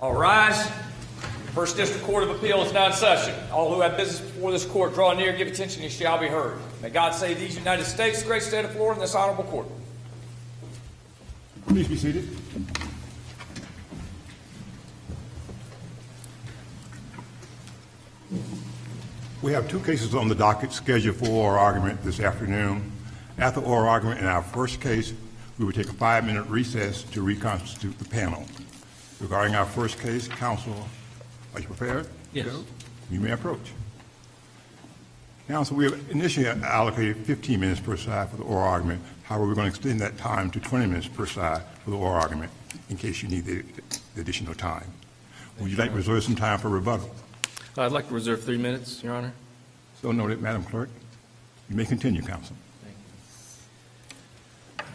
All rise. First District Court of Appeal is now in session. All who have business before this court, draw near, give attention, and you shall be heard. May God save these United States, the great state of Florida, and this honorable court. Please be seated. We have two cases on the docket scheduled for oral argument this afternoon. After oral argument in our first case, we will take a 5-minute recess to reconstitute the panel. Regarding our first case, counsel, are you prepared? Yes. You may approach. Counsel, we have initially allocated 15 minutes per side for the oral argument. However, we're going to extend that time to 20 minutes per side for the oral argument in case you need the additional time. Would you like to reserve some time for rebuttal? I'd like to reserve 3 minutes, Your Honor. So noted, Madam Clerk. You may continue, counsel.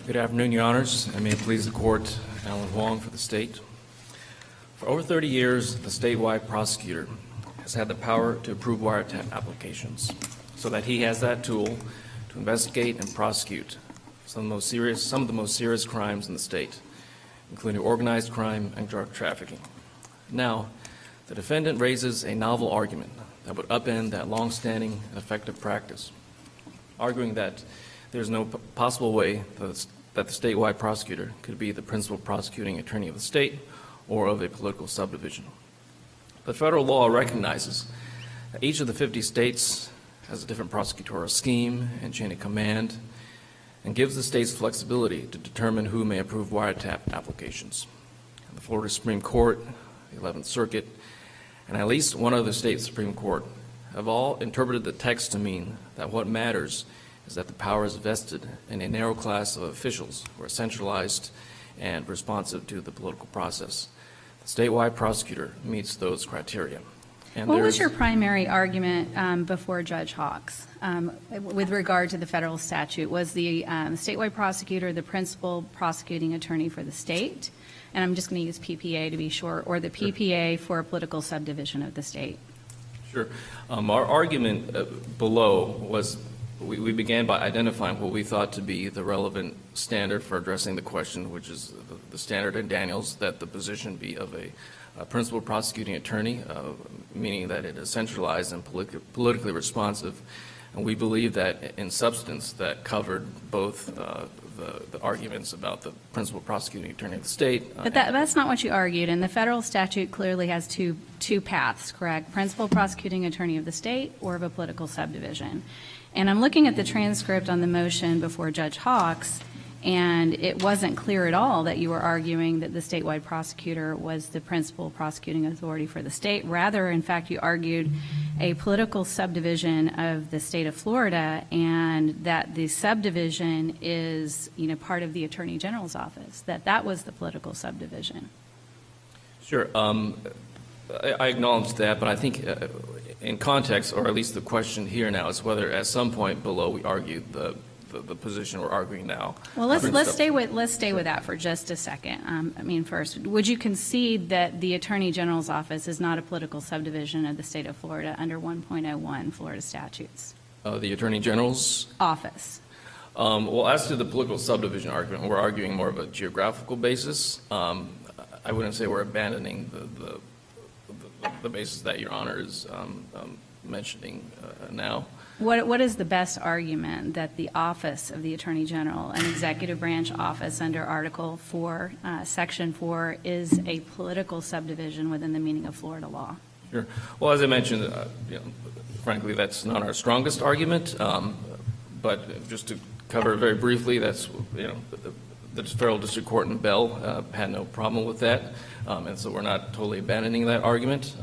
Good afternoon, Your Honors. I may it please the Court, Alan Huang for the State. For over 30 years, the statewide prosecutor has had the power to approve wiretap applications so that he has that tool to investigate and prosecute some of the most serious crimes in the state, including organized crime and drug trafficking. Now, the defendant raises a novel argument that would upend that long-standing and effective practice, arguing that there's no possible way that the statewide prosecutor could be the principal prosecuting attorney of the state or of a political subdivision. But federal law recognizes that each of the 50 states has a different prosecutorial scheme and chain of command and gives the states flexibility to determine who may approve wiretap applications. And the Florida Supreme Court, the 11th Circuit, and at least one other state Supreme Court have all interpreted the text to mean that what matters is that the power is vested in a narrow class of officials who are centralized and responsive to the political process. The statewide prosecutor meets those criteria. And what was your primary argument before Judge Hawks with regard to the federal statute? Was the statewide prosecutor the principal prosecuting attorney for the state? And I'm just going to use PPA to be short, or the PPA for a political subdivision of the state? Sure. Our argument below was we began by identifying what we thought to be the relevant standard for addressing the question, which is the standard in Daniels that the position be of a principal prosecuting attorney, meaning that it is centralized and politically responsive. And we believe that in substance that covered both the arguments about the principal prosecuting attorney of the state. But that's not what you argued, and the federal statute clearly has two paths, correct? Principal prosecuting attorney of the state or of a political subdivision. And I'm looking at the transcript on the motion before Judge Hawks, and it wasn't clear at all that you were arguing that the statewide prosecutor was the principal prosecuting authority for the state. Rather, in fact, you argued a political subdivision of the state of Florida, and that the subdivision is, part of the Attorney General's office, that was the political subdivision. Sure. I acknowledge that, but I think in context, or at least the question here now, is whether at some point below we argued the position we're arguing now. Well, let's stay with that for just a second. First, would you concede that the Attorney General's office is not a political subdivision of the state of Florida under 1.01 Florida statutes? The Attorney General's office. Well, as to the political subdivision argument, we're arguing more of a geographical basis. I wouldn't say we're abandoning the basis that Your Honor is mentioning now. What is the best argument that the office of the Attorney General, an executive branch office under Article 4, Section 4, is a political subdivision within the meaning of Florida law? Sure. Well, as I mentioned, frankly, that's not our strongest argument. But just to cover very briefly, that's the Federal District Court in Bell had no problem with that, and so we're not totally abandoning that argument.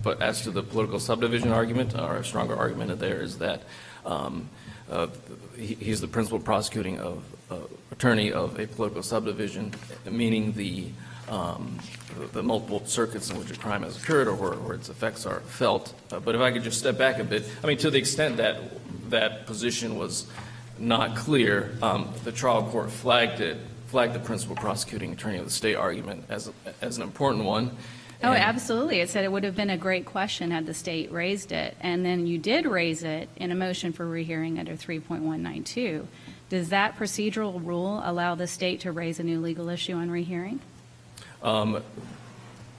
But as to the political subdivision argument, our stronger argument there is that he's the principal prosecuting attorney of a political subdivision, meaning the multiple circuits in which a crime has occurred or where its effects are felt. But if I could just step back a bit, to the extent that that position was not clear, the trial court flagged the principal prosecuting attorney of the state argument as an important one. Oh, absolutely. It said it would have been a great question had the state raised it. And then you did raise it in a motion for rehearing under 3.192. Does that procedural rule allow the state to raise a new legal issue on rehearing?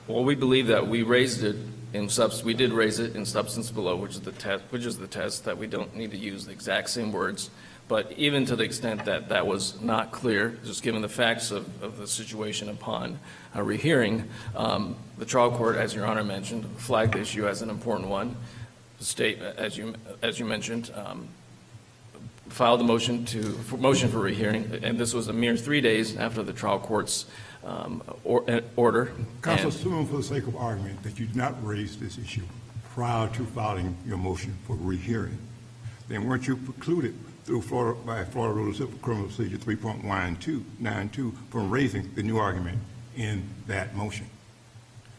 Well, we believe that we raised it we did raise it in substance below, which is the test that we don't need to use the exact same words. But even to the extent that that was not clear, just given the facts of the situation upon a rehearing, the trial court, as Your Honor mentioned, flagged the issue as an important one. The state, as you mentioned, filed a motion for rehearing, and this was a mere 3 days after the trial court's order. Counsel, And- assuming for the sake of argument that you did not raise this issue prior to filing your motion for rehearing, then weren't you precluded by Florida Rule of Civil Criminal Procedure 3.92 from raising the new argument in that motion?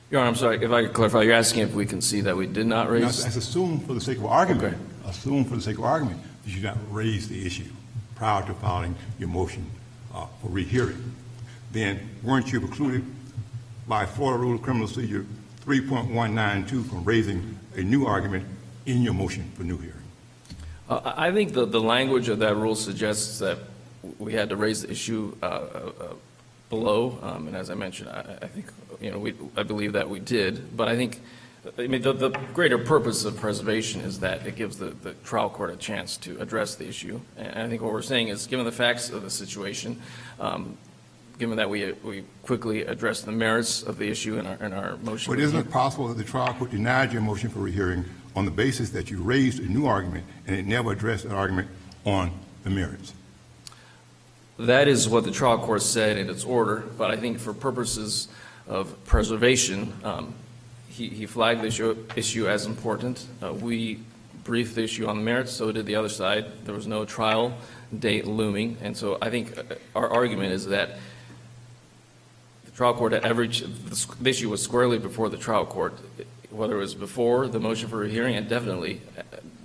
Your Honor, I'm sorry, if I could clarify, you're asking if we can see that we did not Now, raise? let's assume for the sake of argument, Okay. assume for the sake of argument that you did not raise the issue prior to filing your motion for rehearing. Then weren't you precluded by Florida Rule of Criminal Procedure 3.192 from raising a new argument in your motion for new hearing? I think the language of that rule suggests that we had to raise the issue below, and as I mentioned, I think, I believe that we did, but I think, the greater purpose of preservation is that it gives the trial court a chance to address the issue, and I think what we're saying is, given the facts of the situation, given that we quickly addressed the merits of the issue in our motion. But isn't it possible that the trial court denied your motion for rehearing on the basis that you raised a new argument and it never addressed an argument on the merits? That is what the trial court said in its order, but I think for purposes of preservation, he flagged the issue as important. We briefed the issue on the merits, so did the other side. There was no trial date looming, and so I think our argument is that the trial court the issue was squarely before the trial court, whether it was before the motion for rehearing and definitely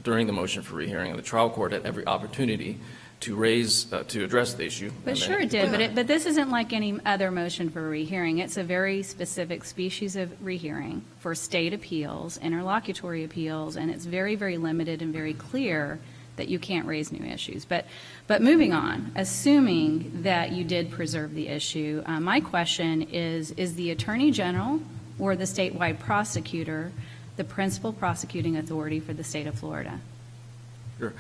during the motion for rehearing, and the trial court had every opportunity to address the issue. But sure it did, but this isn't like any other motion for rehearing. It's a very specific species of rehearing for state appeals, interlocutory appeals, and it's very, very limited and very clear that you can't raise new issues. But moving on, assuming that you did preserve the issue, my question is the Attorney General or the statewide prosecutor the principal prosecuting authority for the state of Florida? Sure.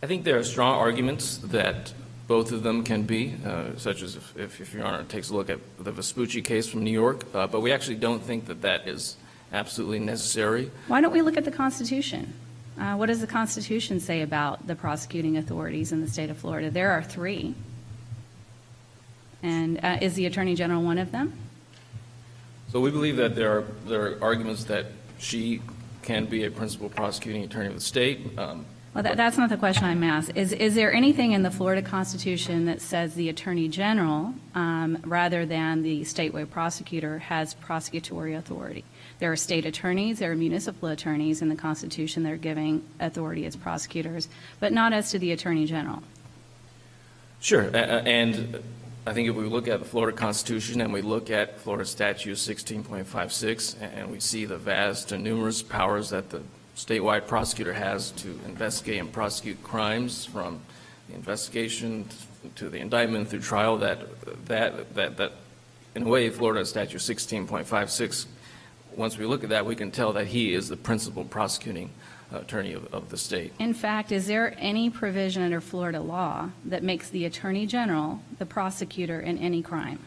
I think there are strong arguments that both of them can be, such as if Your Honor takes a look at the Vespucci case from New York, but we actually don't think that that is absolutely necessary. Why don't we look at the Constitution? What does the Constitution say about the prosecuting authorities in the state of Florida? There are 3. And is the Attorney General one of them? So we believe that there are arguments that she can be a principal prosecuting attorney of the state. Well, that's not the question I'm asked. Is there anything in the Florida Constitution that says the Attorney General, rather than the statewide prosecutor, has prosecutory authority? There are state attorneys, there are municipal attorneys in the Constitution that are giving authority as prosecutors, but not as to the Attorney General. Sure, and I think if we look at the Florida Constitution and we look at Florida Statute 16.56, and we see the vast and numerous powers that the statewide prosecutor has to investigate and prosecute crimes, from the investigation to the indictment through trial, that in a way, Florida Statute 16.56, once we look at that, we can tell that he is the principal prosecuting attorney of the state. In fact, is there any provision under Florida law that makes the Attorney General the prosecutor in any crime?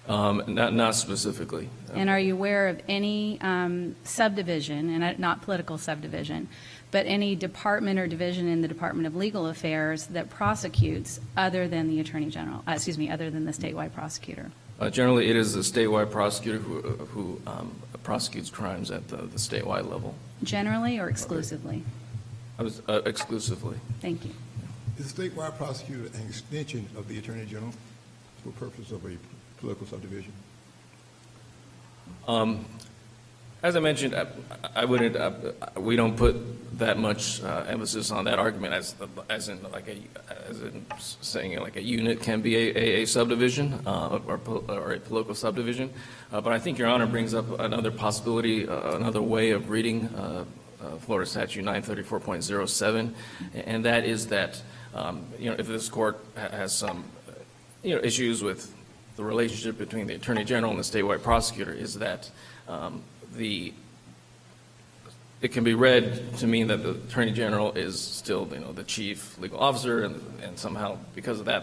Not specifically. And are you aware of any subdivision, and not political subdivision, but any department or division in the Department of Legal Affairs that prosecutes other than the Attorney General, other than the statewide prosecutor? Generally, it is a statewide prosecutor who prosecutes crimes at the statewide level. Generally or exclusively? Exclusively. Thank you. Is the statewide prosecutor an extension of the Attorney General for purposes of a political subdivision? As I mentioned, we don't put that much emphasis on that argument as in saying like a unit can be a subdivision or a political subdivision. But I think Your Honor brings up another possibility, another way of reading Florida Statute 934.07, and that is that if this court has some issues with the relationship between the Attorney General and the statewide prosecutor is that it can be read to mean that the Attorney General is still, the chief legal officer, and somehow because of that,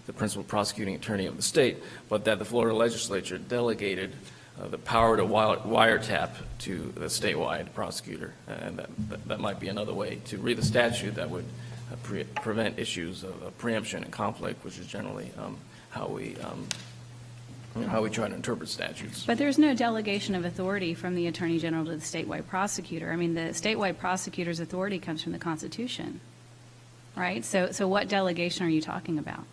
the principal prosecuting attorney of the state, but that the Florida legislature delegated the power to wiretap to the statewide prosecutor, and that might be another way to read the statute that would prevent issues of preemption and conflict, which is generally how we try to interpret statutes. But there's no delegation of authority from the Attorney General to the statewide prosecutor. I mean, the statewide prosecutor's authority comes from the Constitution, right? So what delegation are you talking about?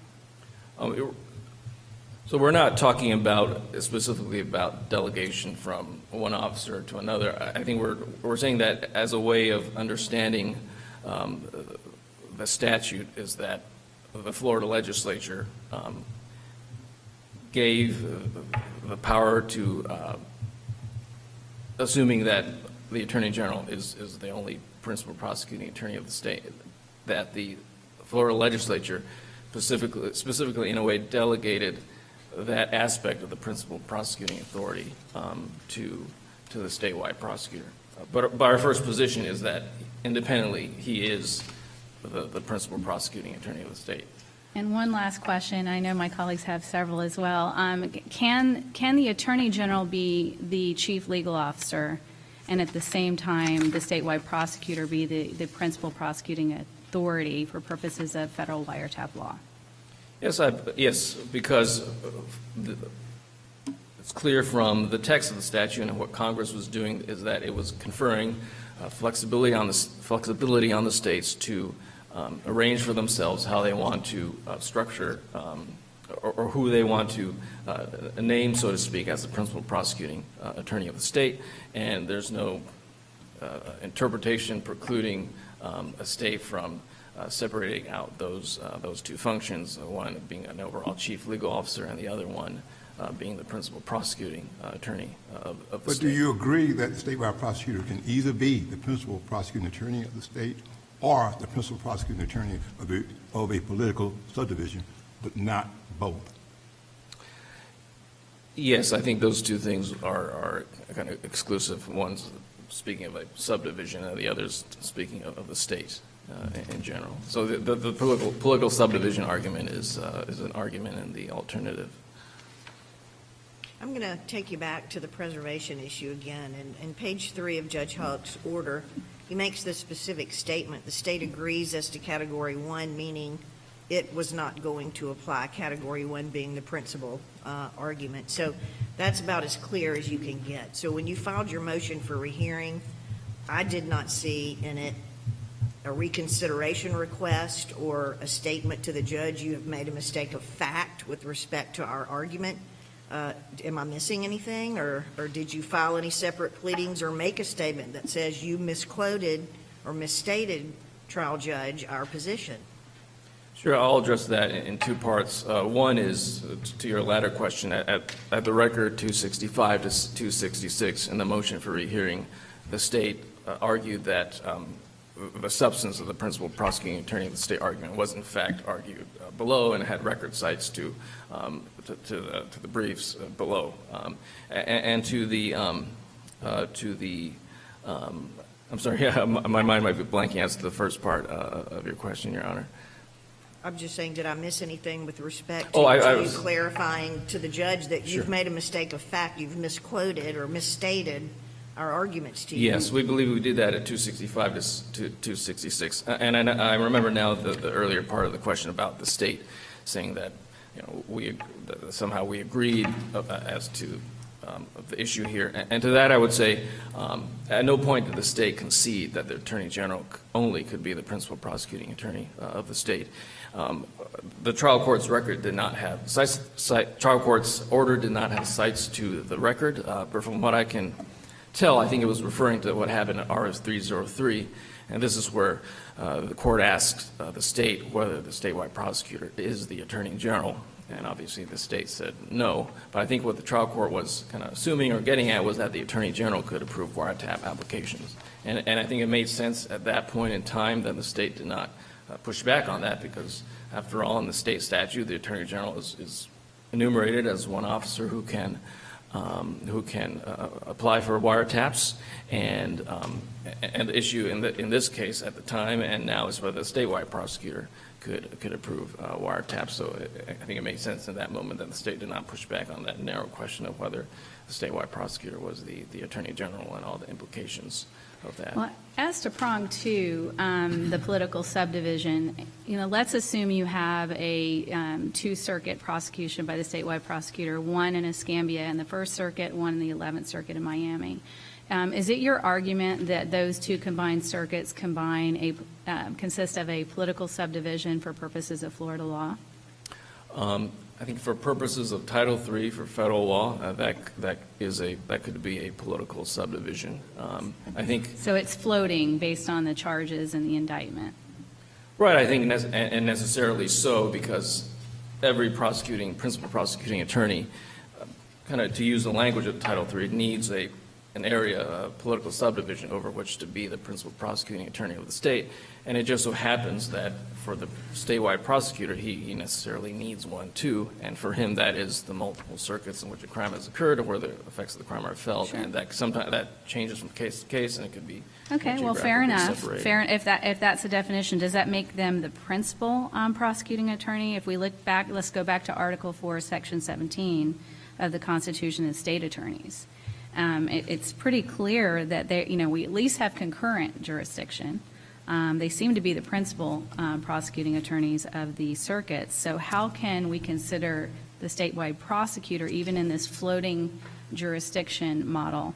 So we're not talking about specifically about delegation from one officer to another. I think we're saying that as a way of understanding the statute is that the Florida legislature gave the power to, assuming that the Attorney General is the only principal prosecuting attorney of the state, that the Florida legislature specifically in a way delegated that aspect of the principal prosecuting authority to the statewide prosecutor. But our first position is that independently he is the principal prosecuting attorney of the state. And one last question, I know my colleagues have several as well. Can the Attorney General be the chief legal officer and at the same time the statewide prosecutor be the principal prosecuting authority for purposes of federal wiretap law? Yes, because it's clear from the text of the statute and what Congress was doing is that it was conferring flexibility on the states to arrange for themselves how they want to structure or who they want to name, so to speak, as the principal prosecuting attorney of the state. And there's no interpretation precluding a state from separating out those two functions, one being an overall chief legal officer and the other one being the principal prosecuting attorney of the state. But do you agree that the statewide prosecutor can either be the principal prosecuting attorney of the state or the principal prosecuting attorney of a political subdivision, but not both? Yes, I think those two things are kind of exclusive. One's speaking of a subdivision and the other's speaking of the state in general. So the political subdivision argument is an argument in the alternative. I'm going to take you back to the preservation issue again. In page 3 of Judge Huck's order, he makes this specific statement. The state agrees as to Category 1, meaning it was not going to apply, Category 1 being the principal argument. So that's about as clear as you can get. So when you filed your motion for rehearing, I did not see in it a reconsideration request or a statement to the judge, you have made a mistake of fact with respect to our argument. Am I missing anything, or did you file any separate pleadings or make a statement that says you misquoted or misstated, trial judge, our position? Sure, I'll address that in two parts. One is to your latter question. At the record 265 to 266 in the motion for rehearing, the state argued that the substance of the principal prosecuting attorney of the state argument was in fact argued below and had record cites to the briefs below. And to the I'm sorry, yeah, my mind might be blanking as to the first part of your question, Your Honor. I'm just saying, did I miss anything with respect Oh, to was clarifying to the judge that you've Sure. made a mistake of fact, you've misquoted or misstated our arguments to you? Yes, we believe we did that at 265 to 266. And I remember now the earlier part of the question about the state saying that, somehow we agreed as to the issue here. And to that I would say, at no point did the state concede that the Attorney General only could be the principal prosecuting attorney of the state. The trial court's record did not have trial court's order did not have cites to the record, but from what I can tell, I think it was referring to what happened at RS 303, and this is where the court asked the state whether the statewide prosecutor is the Attorney General, and obviously the state said no. But I think what the trial court was kind of assuming or getting at was that the Attorney General could approve wiretap applications, and I think it made sense at that point in time that the state did not push back on that, because after all, in the state statute, the Attorney General is enumerated as one officer who can apply for wiretaps, and the issue in this case at the time and now is whether the statewide prosecutor could approve wiretaps. So I think it made sense in that moment that the state did not push back on that narrow question of whether the statewide prosecutor was the Attorney General and all the implications of that. Well, as to prong two, the political subdivision, let's assume you have a two-circuit prosecution by the statewide prosecutor, one in Escambia in the First Circuit, one in the 11th Circuit in Miami. Is it your argument that those two combined circuits consist of a political subdivision for purposes of Florida law? I think for purposes of Title III for federal law, that could be a political subdivision. I think. So it's floating based on the charges and the indictment. Right, I think, and necessarily so, because every principal prosecuting attorney, kind of to use the language of Title III, needs an area, a political subdivision over which to be the principal prosecuting attorney of the state. And it just so happens that for the statewide prosecutor, he necessarily needs one too. And for him, that is the multiple circuits in which a crime has occurred or where the effects of the crime are felt. Sure. And that sometimes that changes from case to case, and it could be Okay, well, fair enough. separated. If that's the definition, does that make them the principal prosecuting attorney? If we look back, let's go back to Article 4, Section 17 of the Constitution of State Attorneys. It's pretty clear that we at least have concurrent jurisdiction. They seem to be the principal prosecuting attorneys of the circuits. So how can we consider the statewide prosecutor, even in this floating jurisdiction model,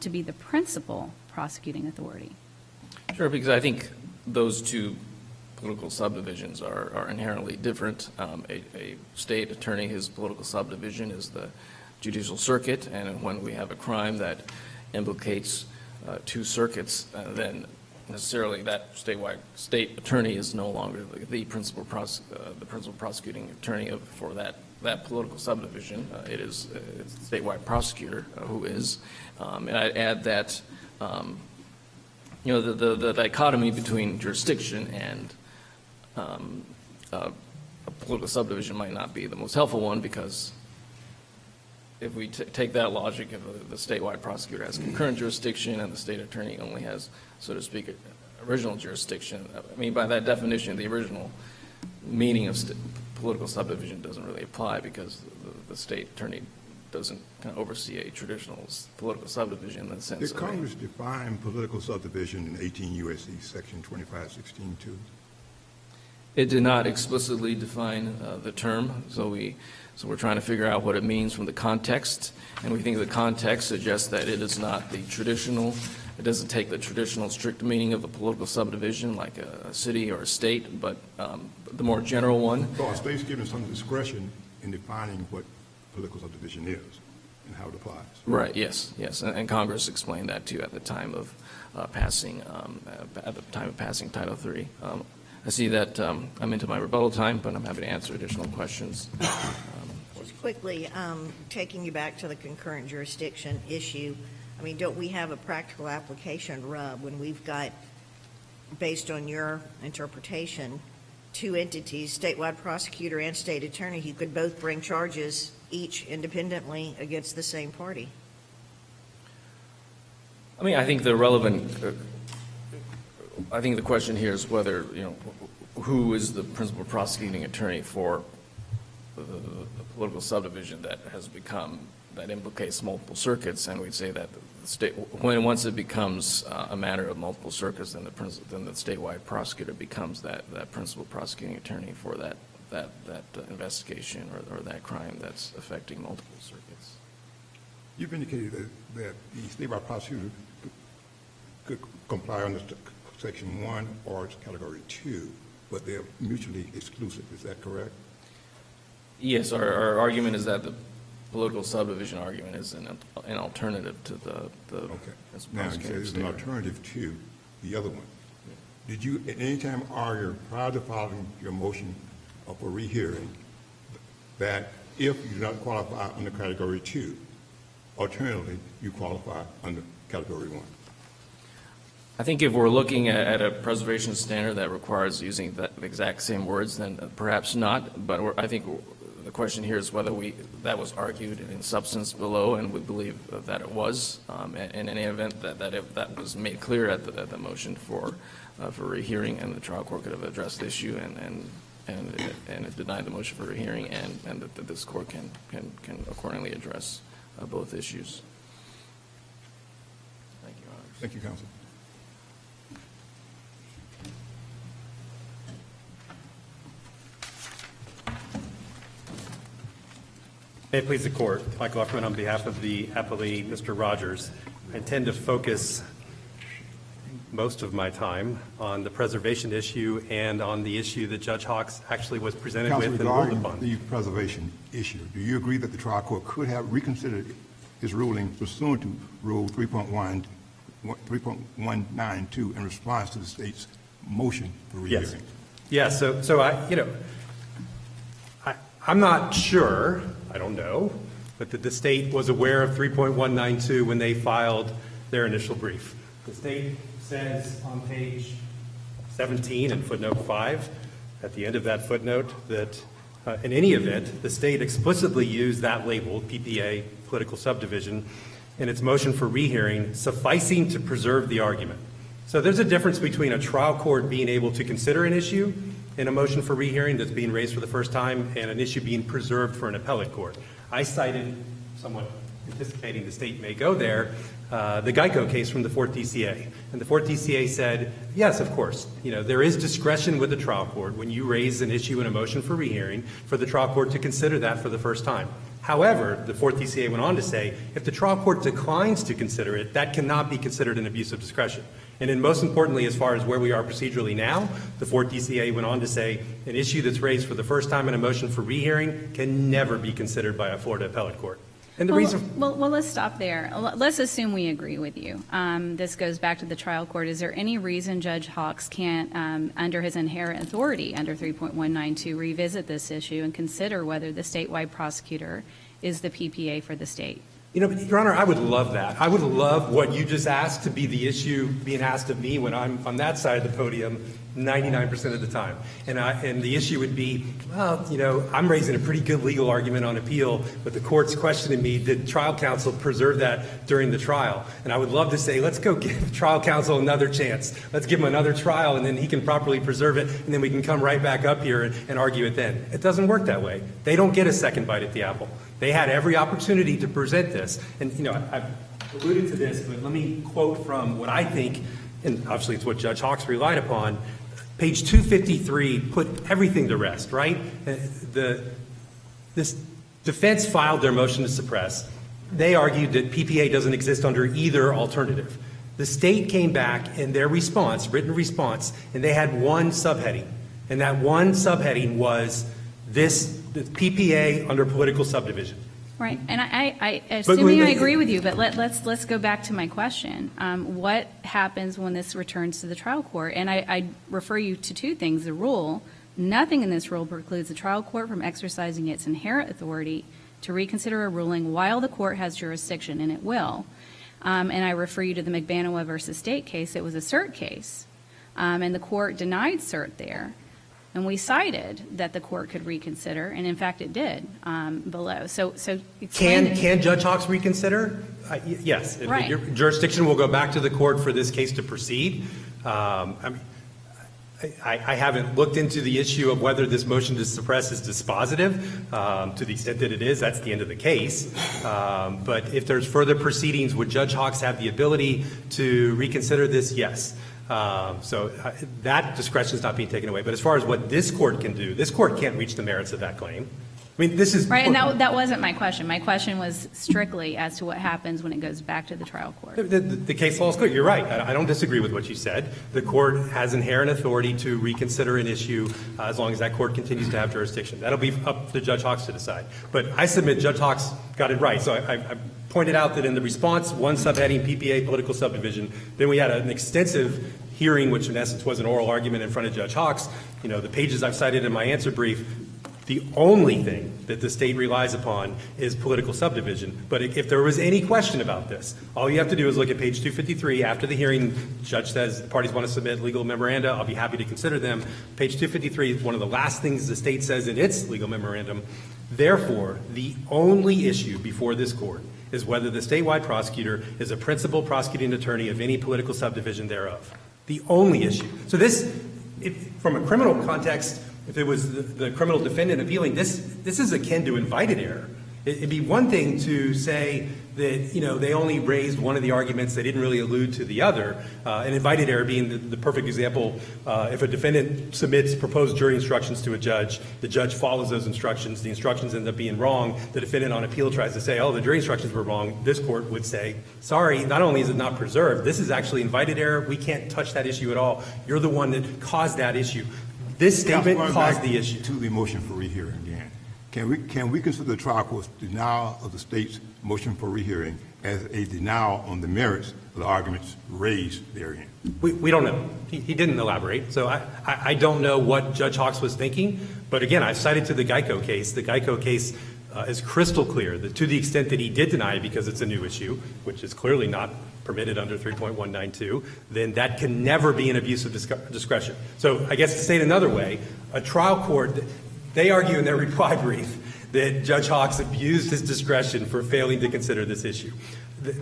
to be the principal prosecuting authority? Sure, because I think those two political subdivisions are inherently different. A state attorney, his political subdivision is the judicial circuit, and when we have a crime that implicates two circuits, then necessarily that state attorney is no longer the principal prosecuting attorney for that political subdivision. It's the statewide prosecutor who is. And I'd add that the dichotomy between jurisdiction and a political subdivision might not be the most helpful one, because if we take that logic, if the statewide prosecutor has concurrent jurisdiction and the state attorney only has, so to speak, original jurisdiction, I mean, by that definition, the original meaning of political subdivision doesn't really apply, because the state attorney doesn't kind of oversee a traditional political subdivision in the sense Did of Congress define political subdivision in 18 U.S.C. Section 2516(2)? It did not explicitly define the term, so we're trying to figure out what it means from the context, and we think the context suggests that it is not the traditional, it doesn't take the traditional strict meaning of a political subdivision like a city or a state, but the more general one. So are states given some discretion in defining what political subdivision is and how it applies? Right, yes, and Congress explained that too at the time of passing Title III. I see that I'm into my rebuttal time, but I'm happy to answer additional questions. Just quickly, taking you back to the concurrent jurisdiction issue, I mean, don't we have a practical application rub when we've got, based on your interpretation, two entities, statewide prosecutor and state attorney, who could both bring charges each independently against the same party? I mean, I think the relevant, I think the question here is whether, who is the principal prosecuting attorney for the political subdivision that has become, that implicates multiple circuits, and we'd say that the state, once it becomes a matter of multiple circuits, then the statewide prosecutor becomes that principal prosecuting attorney for that investigation or that crime that's affecting multiple circuits. You've indicated that the statewide prosecutor could comply under Section 1 or Category 2, but they're mutually exclusive. Is that correct? Yes, our argument is that the political subdivision argument is an alternative to the Okay. principal Now, you prosecutor say there's an state. alternative to the other one. Did you at any time argue prior to filing your motion for rehearing that if you do not qualify under Category 2, alternatively, you qualify under Category 1? I think if we're looking at a preservation standard that requires using the exact same words, then perhaps not, but I think the question here is whether that was argued in substance below, and we believe that it was. In any event, that was made clear at the motion for rehearing, and the trial court could have addressed the issue and it denied the motion for rehearing, and that this court can accordingly address both issues. Thank you, Your Honor. Thank you, counsel. May it please the Court. Michael Uffman on behalf of the appellee, Mr. Rogers. I intend to focus most of my time on the preservation issue and on the issue that Judge Hawks actually was presented Counsel, with and ruled regarding upon. the preservation issue, do you agree that the trial court could have reconsidered its ruling pursuant to Rule 3.192 in response to the state's motion for rehearing? Yes. So I'm not sure, I don't know, but that the state was aware of 3.192 when they filed their initial brief. The state says on page 17 in footnote 5, at the end of that footnote, that in any event, the state explicitly used that label, PPA, political subdivision, in its motion for rehearing, sufficing to preserve the argument. So there's a difference between a trial court being able to consider an issue in a motion for rehearing that's being raised for the first time and an issue being preserved for an appellate court. I cited, somewhat anticipating the state may go there, the Geico case from the 4th DCA. And the 4th DCA said, yes, of course, there is discretion with the trial court when you raise an issue in a motion for rehearing for the trial court to consider that for the first time. However, the 4th DCA went on to say, if the trial court declines to consider it, that cannot be considered an abuse of discretion. And then most importantly, as far as where we are procedurally now, the 4th DCA went on to say an issue that's raised for the first time in a motion for rehearing can never be considered by a Florida appellate court. And the reason... Well, let's stop there. Let's assume we agree with you. This goes back to the trial court. Is there any reason Judge Hawks can't, under his inherent authority under 3.192, revisit this issue and consider whether the statewide prosecutor is the PPA for the state? Your Honor, I would love that. I would love what you just asked to be the issue being asked of me when I'm on that side of the podium 99% of the time. And the issue would be, well, I'm raising a pretty good legal argument on appeal, but the court's questioning me, did trial counsel preserve that during the trial? And I would love to say, let's go give trial counsel another chance. Let's give him another trial, and then he can properly preserve it, and then we can come right back up here and argue it then. It doesn't work that way. They don't get a second bite at the apple. They had every opportunity to present this. And, I've alluded to this, but let me quote from what I think, and obviously it's what Judge Hawks relied upon. Page 253 put everything to rest, right? This defense filed their motion to suppress. They argued that PPA doesn't exist under either alternative. The state came back in their response, written response, and they had one subheading. And that one subheading was the PPA under political subdivision. Right, and assuming I agree with you, but let's go back to my question. What happens when this returns to the trial court? And I refer you to two things. The rule, nothing in this rule precludes the trial court from exercising its inherent authority to reconsider a ruling while the court has jurisdiction, and it will. And I refer you to the McBanowa versus State case. It was a cert case, and the court denied cert there. And we cited that the court could reconsider, and in fact it did below. So can Judge Hawks reconsider? Yes. Right. Your jurisdiction will go back to the court for this case to proceed. I haven't looked into the issue of whether this motion to suppress is dispositive. To the extent that it is, that's the end of the case. But if there's further proceedings, would Judge Hawks have the ability to reconsider this? Yes. So that discretion is not being taken away. But as far as what this court can do, this court can't reach the merits of that claim. I mean, this is... Right, and that wasn't my question. My question was strictly as to what happens when it goes back to the trial court. The case law is clear. You're right. I don't disagree with what you said. The court has inherent authority to reconsider an issue as long as that court continues to have jurisdiction. That'll be up to Judge Hawks to decide. But I submit Judge Hawks got it right. So I pointed out that in the response, one subheading, PPA, political subdivision, then we had an extensive hearing, which in essence was an oral argument in front of Judge Hawks. The pages I've cited in my answer brief, the only thing that the state relies upon is political subdivision. But if there was any question about this, all you have to do is look at page 253. After the hearing, the judge says the parties want to submit legal memoranda. I'll be happy to consider them. Page 253 is one of the last things the state says in its legal memorandum. Therefore, the only issue before this court is whether the statewide prosecutor is a principal prosecuting attorney of any political subdivision thereof. The only issue. So this, from a criminal context, if it was the criminal defendant appealing, this is akin to invited error. It'd be one thing to say that, they only raised one of the arguments, they didn't really allude to the other. An invited error being the perfect example, if a defendant submits proposed jury instructions to a judge, the judge follows those instructions, the instructions end up being wrong, the defendant on appeal tries to say, oh, the jury instructions were wrong, this court would say, sorry, not only is it not preserved, this is actually invited error, we can't touch that issue at all, you're the one that caused that issue. This statement caused the issue. To the motion for rehearing again. Can we consider the trial court's denial of the state's motion for rehearing as a denial on the merits of the arguments raised therein? We don't know. He didn't elaborate. So I don't know what Judge Hawks was thinking. But again, I cited to the Geico case. The Geico case is crystal clear that to the extent that he did deny it because it's a new issue, which is clearly not permitted under 3.192, then that can never be an abuse of discretion. So I guess to say it another way, a trial court, they argue in their reply brief that Judge Hawks abused his discretion for failing to consider this issue.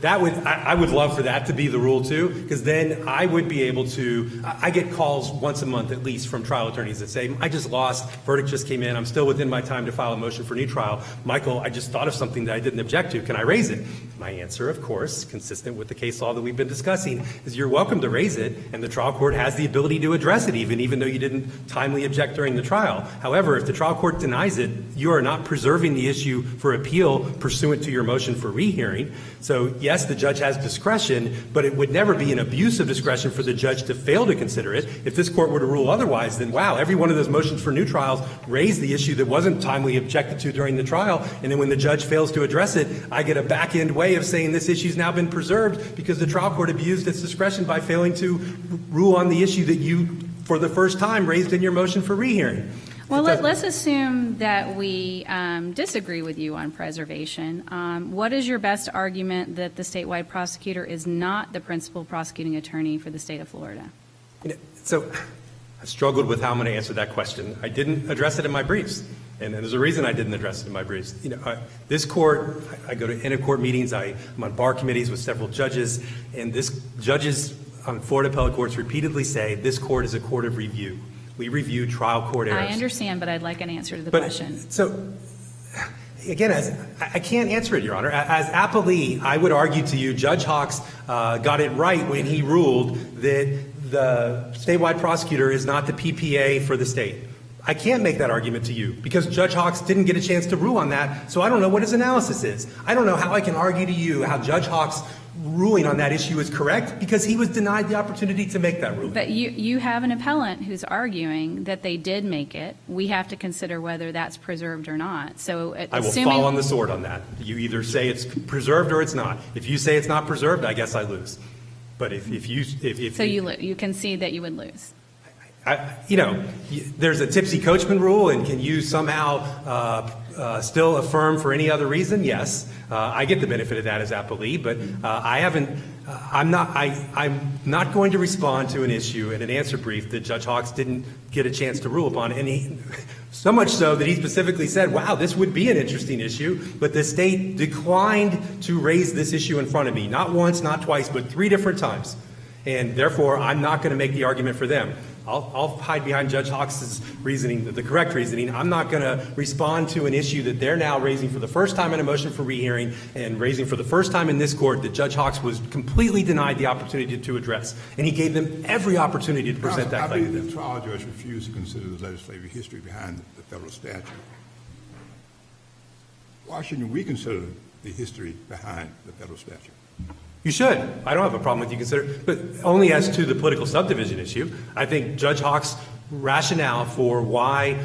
I would love for that to be the rule too, because then I would be able to, I get calls once a month at least from trial attorneys that say, I just lost, verdict just came in, I'm still within my time to file a motion for new trial. Michael, I just thought of something that I didn't object to, can I raise it? My answer, of course, consistent with the case law that we've been discussing, is you're welcome to raise it, and the trial court has the ability to address it even though you didn't timely object during the trial. However, if the trial court denies it, you are not preserving the issue for appeal pursuant to your motion for rehearing. So yes, the judge has discretion, but it would never be an abuse of discretion for the judge to fail to consider it. If this court were to rule otherwise, then wow, every one of those motions for new trials raised the issue that wasn't timely objected to during the trial, and then when the judge fails to address it, I get a back-end way of saying this issue's now been preserved because the trial court abused its discretion by failing to rule on the issue that you, for the first time, raised in your motion for rehearing. Well, let's assume that we disagree with you on preservation. What is your best argument that the statewide prosecutor is not the principal prosecuting attorney for the state of Florida? So I struggled with how I'm going to answer that question. I didn't address it in my briefs, and there's a reason I didn't address it in my briefs. This court, I go to inter-court meetings, I'm on bar committees with several judges, and judges on Florida appellate courts repeatedly say this court is a court of review. We review trial court errors. I understand, but I'd like an answer to the question. So, again, I can't answer it, Your Honor. As appellee, I would argue to you Judge Hawks got it right when he ruled that the statewide prosecutor is not the PPA for the state. I can't make that argument to you because Judge Hawks didn't get a chance to rule on that, so I don't know what his analysis is. I don't know how I can argue to you how Judge Hawks' ruling on that issue is correct because he was denied the opportunity to make that ruling. But you have an appellant who's arguing that they did make it. We have to consider whether that's preserved or not. So I will fall on the sword on that. You either say it's preserved or it's not. If you say it's not preserved, I guess I lose. But if you concede that you would lose. There's a tipsy coachman rule, and can you somehow still affirm for any other reason? Yes, I get the benefit of that as appellee, but I'm not going to respond to an issue in an answer brief that Judge Hawks didn't get a chance to rule upon, and so much so that he specifically said, wow, this would be an interesting issue, but the state declined to raise this issue in front of me, not once, not twice, but 3 different times, and therefore I'm not going to make the argument for them. I'll hide behind Judge Hawks' reasoning, the correct reasoning. I'm not going to respond to an issue that they're now raising for the first time in a motion for rehearing and raising for the first time in this court that Judge Hawks was completely denied the opportunity to address. And he gave them every opportunity to present that claim to them. The trial judge refused to consider the legislative history behind the federal statute. Why shouldn't we consider the history behind the federal statute? You should. I don't have a problem with you considering, but only as to the political subdivision issue. I think Judge Hawks' rationale for why,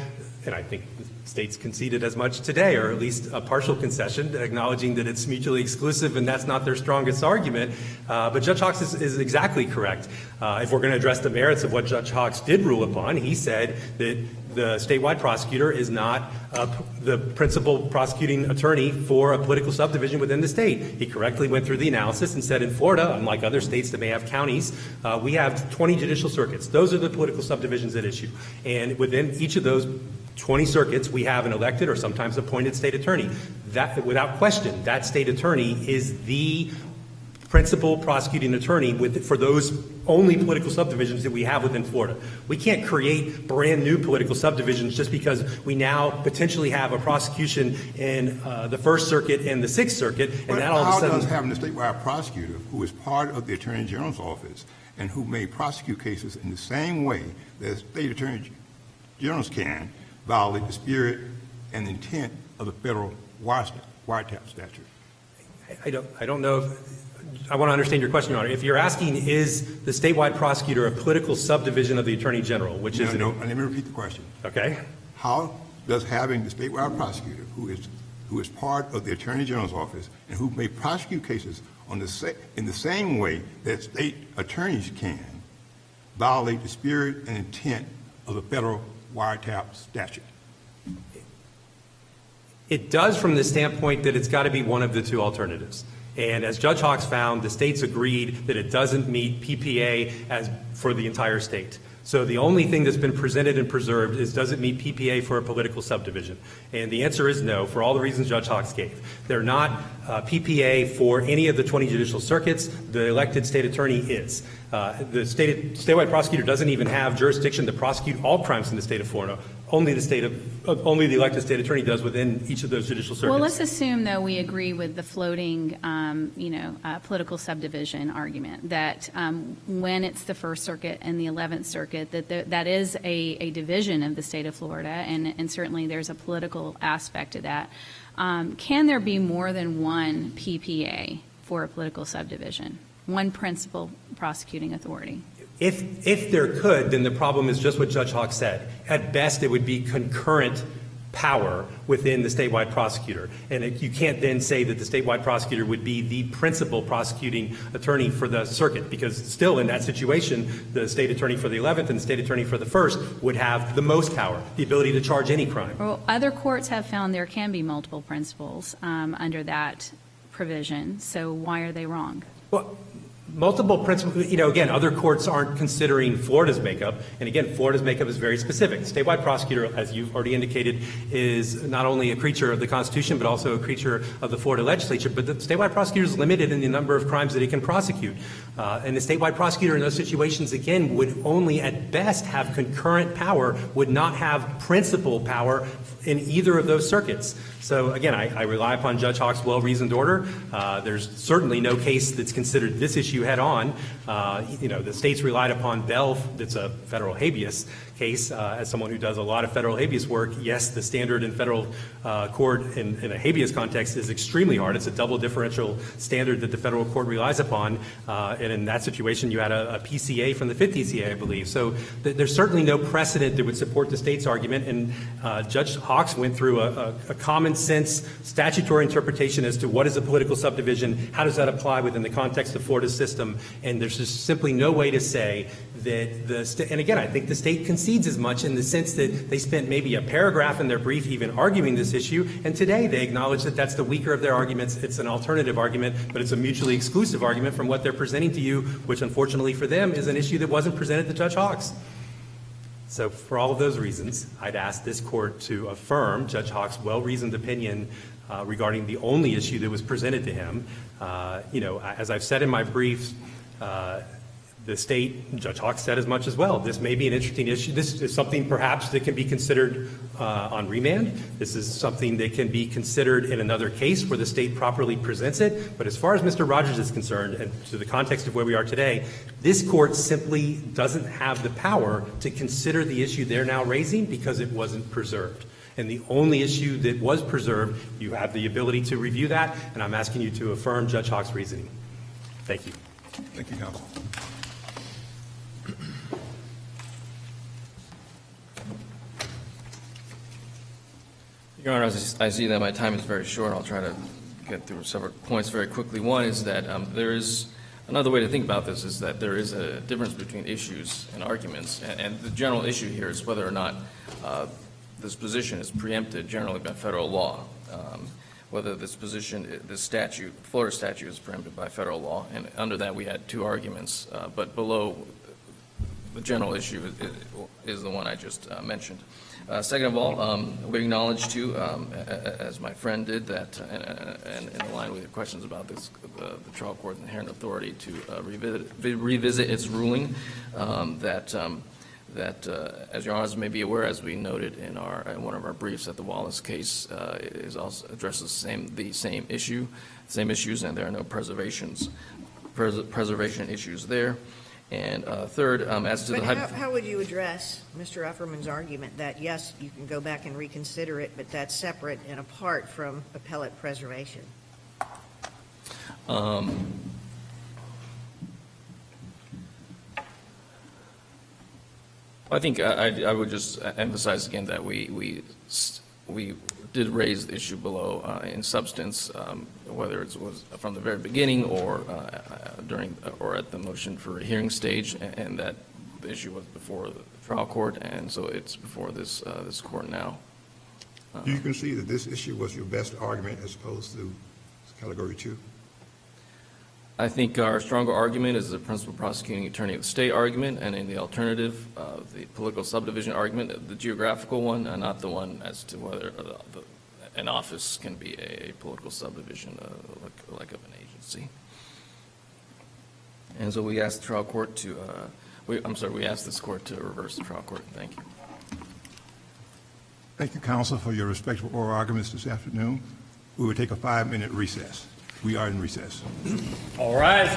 and I think the states conceded as much today, or at least a partial concession, acknowledging that it's mutually exclusive and that's not their strongest argument. But Judge Hawks is exactly correct. If we're going to address the merits of what Judge Hawks did rule upon, he said that the statewide prosecutor is not the principal prosecuting attorney for a political subdivision within the state. He correctly went through the analysis and said in Florida, unlike other states that may have counties, we have 20 judicial circuits. Those are the political subdivisions at issue. And within each of those 20 circuits, we have an elected or sometimes appointed state attorney. That, without question, that state attorney is the principal prosecuting attorney for those only political subdivisions that we have within Florida. We can't create brand new political subdivisions just because we now potentially have a prosecution in the First Circuit and the Sixth Circuit, and But that all of a how sudden. does having a statewide prosecutor who is part of the Attorney General's office and who may prosecute cases in the same way that state attorney generals can violate the spirit and intent of the federal wiretap statute? I don't know if, I want to understand your question, Your Honor. If you're asking, is the statewide prosecutor a political subdivision of the Attorney General, which is... No, let me repeat the question. Okay. How does having the statewide prosecutor who is part of the Attorney General's office and who may prosecute cases in the same way that state attorneys can violate the spirit and intent of the federal wiretap statute? It does from the standpoint that it's got to be one of the two alternatives. And as Judge Hawks found, the states agreed that it doesn't meet PPA as for the entire state. So the only thing that's been presented and preserved is, does it meet PPA for a political subdivision? And the answer is no, for all the reasons Judge Hawks gave. They're not PPA for any of the 20 judicial circuits. The elected state attorney is. The statewide prosecutor doesn't even have jurisdiction to prosecute all crimes in the state of Florida. Only the elected state attorney does within each of those judicial circuits. Well, let's assume, though, we agree with the floating, political subdivision argument, that when it's the First Circuit and the 11th Circuit, that is a division of the state of Florida, and certainly there's a political aspect to that. Can there be more than one PPA for a political subdivision, one principal prosecuting authority? If there could, then the problem is just what Judge Hawks said. At best, it would be concurrent power within the statewide prosecutor. And you can't then say that the statewide prosecutor would be the principal prosecuting attorney for the circuit, because still in that situation, the state attorney for the 11th and the state attorney for the 1st would have the most power, the ability to charge any crime. Well, other courts have found there can be multiple principals under that provision, so why are they wrong? Well, multiple principles, again, other courts aren't considering Florida's makeup. And again, Florida's makeup is very specific. The statewide prosecutor, as you've already indicated, is not only a creature of the Constitution, but also a creature of the Florida legislature. But the statewide prosecutor is limited in the number of crimes that he can prosecute. And the statewide prosecutor in those situations, again, would only at best have concurrent power, would not have principal power in either of those circuits. So again, I rely upon Judge Hawks' well-reasoned order. There's certainly no case that's considered this issue head-on. The states relied upon Bell, that's a federal habeas case. As someone who does a lot of federal habeas work, yes, the standard in federal court in a habeas context is extremely hard. It's a double differential standard that the federal court relies upon. And in that situation, you had a PCA from the 5th DCA, I believe. So there's certainly no precedent that would support the state's argument. And Judge Hawks went through a common sense statutory interpretation as to what is a political subdivision, how does that apply within the context of Florida's system, and there's just simply no way to say that and again, I think the state concedes as much in the sense that they spent maybe a paragraph in their brief even arguing this issue, and today they acknowledge that that's the weaker of their arguments. It's an alternative argument, but it's a mutually exclusive argument from what they're presenting to you, which unfortunately for them is an issue that wasn't presented to Judge Hawks. So for all of those reasons, I'd ask this court to affirm Judge Hawks' well-reasoned opinion regarding the only issue that was presented to him. As I've said in my briefs, the state, Judge Hawks said as much as well. This may be an interesting issue. This is something perhaps that can be considered on remand. This is something that can be considered in another case where the state properly presents it. But as far as Mr. Rogers is concerned, and to the context of where we are today, this court simply doesn't have the power to consider the issue they're now raising because it wasn't preserved. And the only issue that was preserved, you have the ability to review that, and I'm asking you to affirm Judge Hawks' reasoning. Thank you. Thank you, counsel. Your Honor, I see that my time is very short. I'll try to get through several points very quickly. One is that there is another way to think about this is that there is a difference between issues and arguments. And the general issue here is whether or not this position is preempted generally by federal law, whether this position, this statute, Florida statute is preempted by federal law. And under that, we had two arguments. But below the general issue is the one I just mentioned. Second of all, we acknowledge too, as my friend did, that, and in line with your questions about this, the trial court's inherent authority to revisit its ruling, that, as your honors may be aware, as we noted in one of our briefs, that the Wallace case is also addresses the same issues, and there are no preservation issues there. And third, as to the But how would you address Mr. Efferman's argument that, yes, you can go back and reconsider it, but that's separate and apart from appellate preservation? I think I would just emphasize again that we did raise the issue below in substance, whether it was from the very beginning or during or at the motion for a hearing stage, and that the issue was before the trial court, and so it's before this court now. Do you concede that this issue was your best argument as opposed to Category 2? I think our stronger argument is the principal prosecuting attorney of the state argument, and in the alternative, the political subdivision argument, the geographical one, and not the one as to whether an office can be a political subdivision like of an agency. And so we asked the trial court to, we asked this court to reverse the trial court. Thank you. Thank you, counsel, for your respectful oral arguments this afternoon. We will take a 5-minute recess. We are in recess. All right.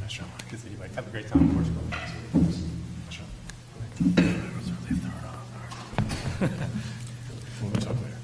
Sure. Good to see you, Mike. Have a great time in Portugal. Sure. We'll talk later.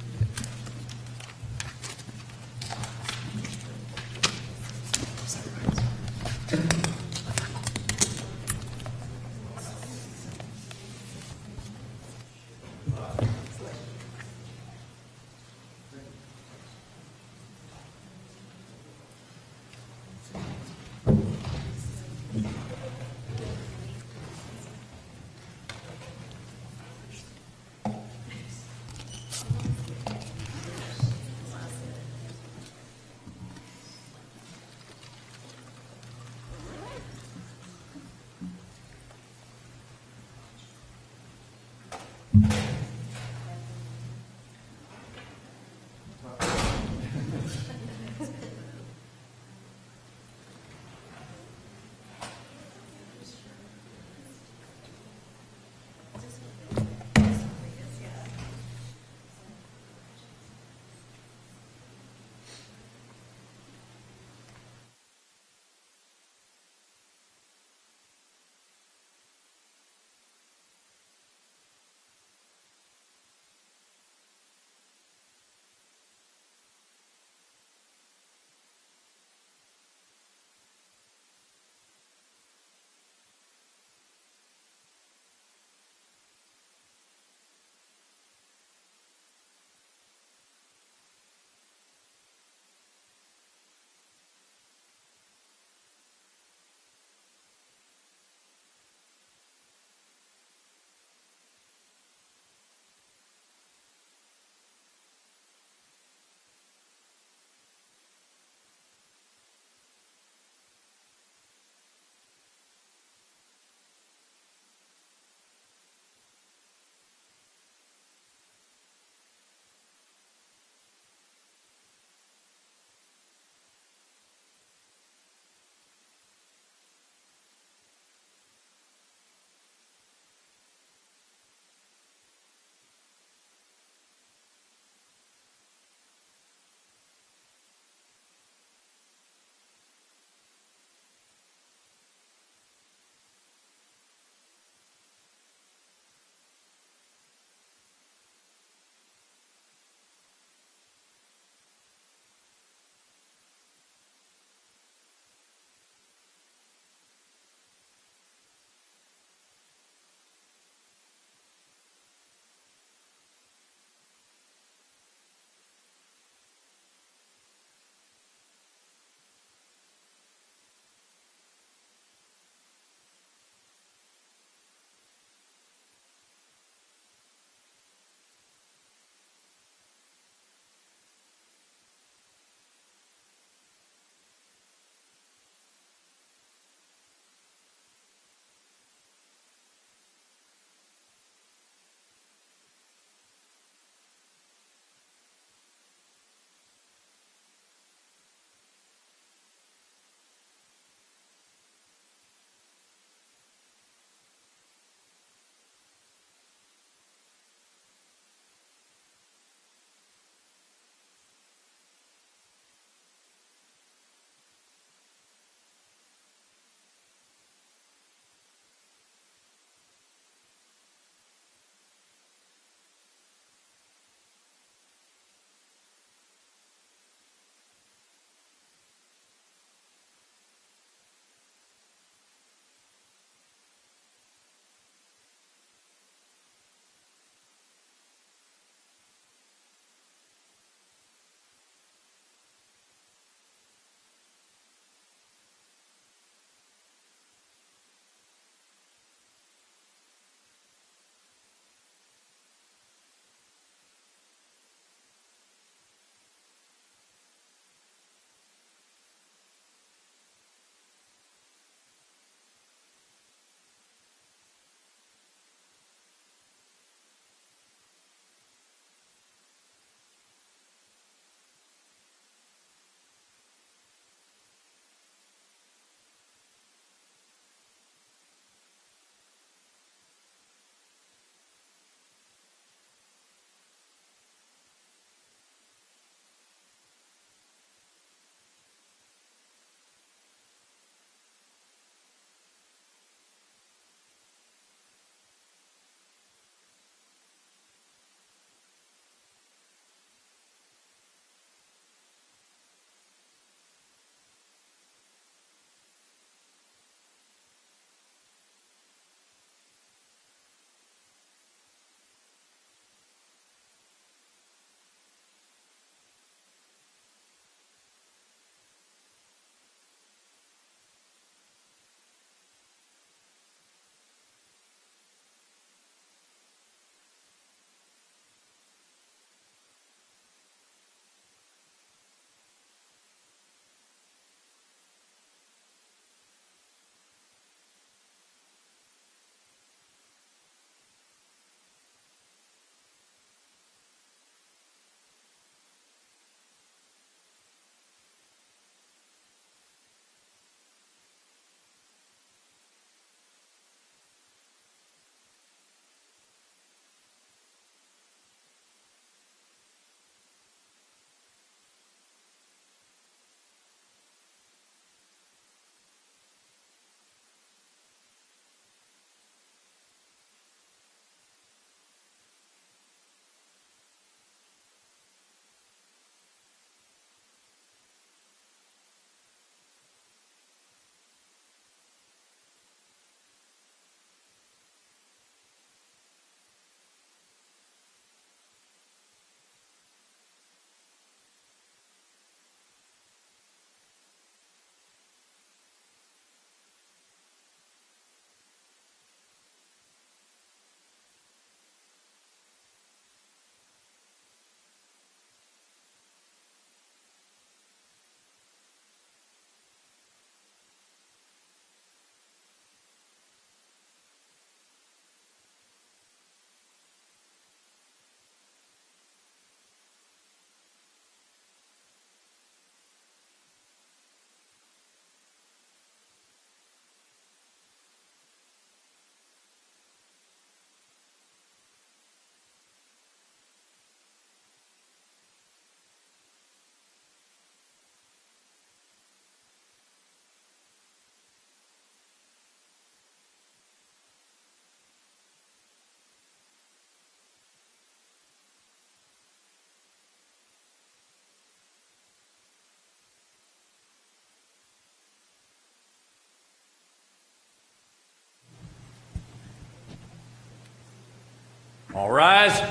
All rise.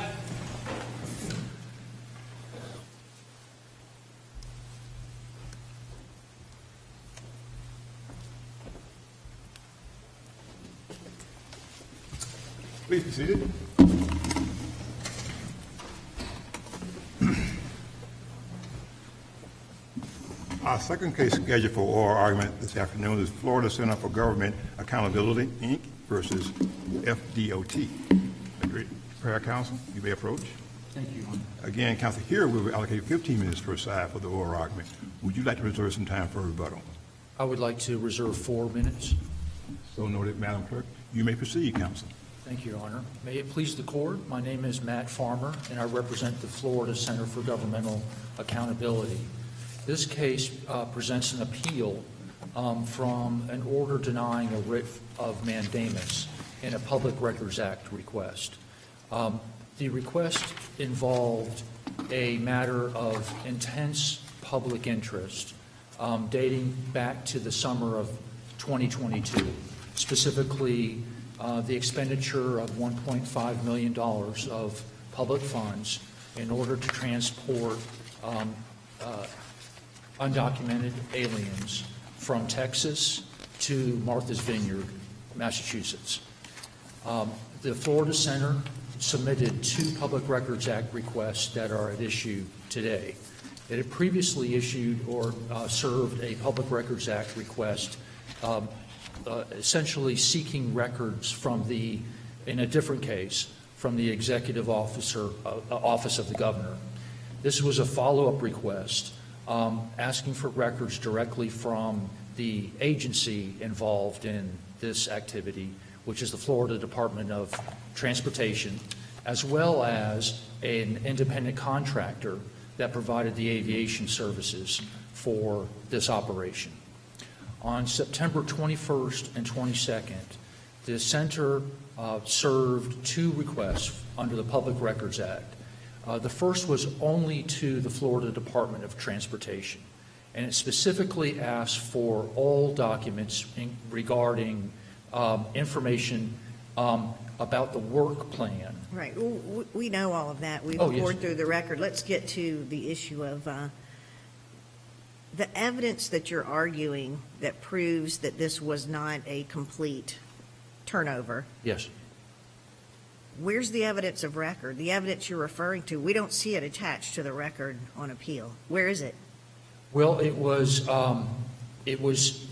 Please be seated. Our second case scheduled for oral argument this afternoon is Florida Center for Government Accountability, Inc. versus FDOT. Prayer Council, you may approach. Thank you, Your Honor. Again, Council, here we will allocate 15 minutes per side for the oral argument. Would you like to reserve some time for rebuttal? I would like to reserve 4 minutes. So noted, Madam Clerk. You may proceed, Council. Thank you, Your Honor. May it please the Court, my name is Matt Farmer, and I represent the Florida Center for Governmental Accountability. This case presents an appeal from an order denying a writ of mandamus in a Public Records Act request. The request involved a matter of intense public interest dating back to the summer of 2022, specifically the expenditure of $1.5 million of public funds in order to transport undocumented aliens from Texas to Martha's Vineyard, Massachusetts. The Florida Center submitted 2 Public Records Act requests that are at issue today. It had previously issued or served a Public Records Act request essentially seeking records from in a different case, from the Executive Office of the Governor. This was a follow-up request asking for records directly from the agency involved in this activity, which is the Florida Department of Transportation, as well as an independent contractor that provided the aviation services for this operation. On September 21st and 22nd, the Center served 2 requests under the Public Records Act. The first was only to the Florida Department of Transportation, and it specifically asked for all documents regarding information about the work plan. Right. We know all of that. We've Oh, yes. poured through the record. Let's get to the issue of the evidence that you're arguing that proves that this was not a complete turnover. Yes. Where's the evidence of record? The evidence you're referring to, we don't see it attached to the record on appeal. Where is it? Well, it was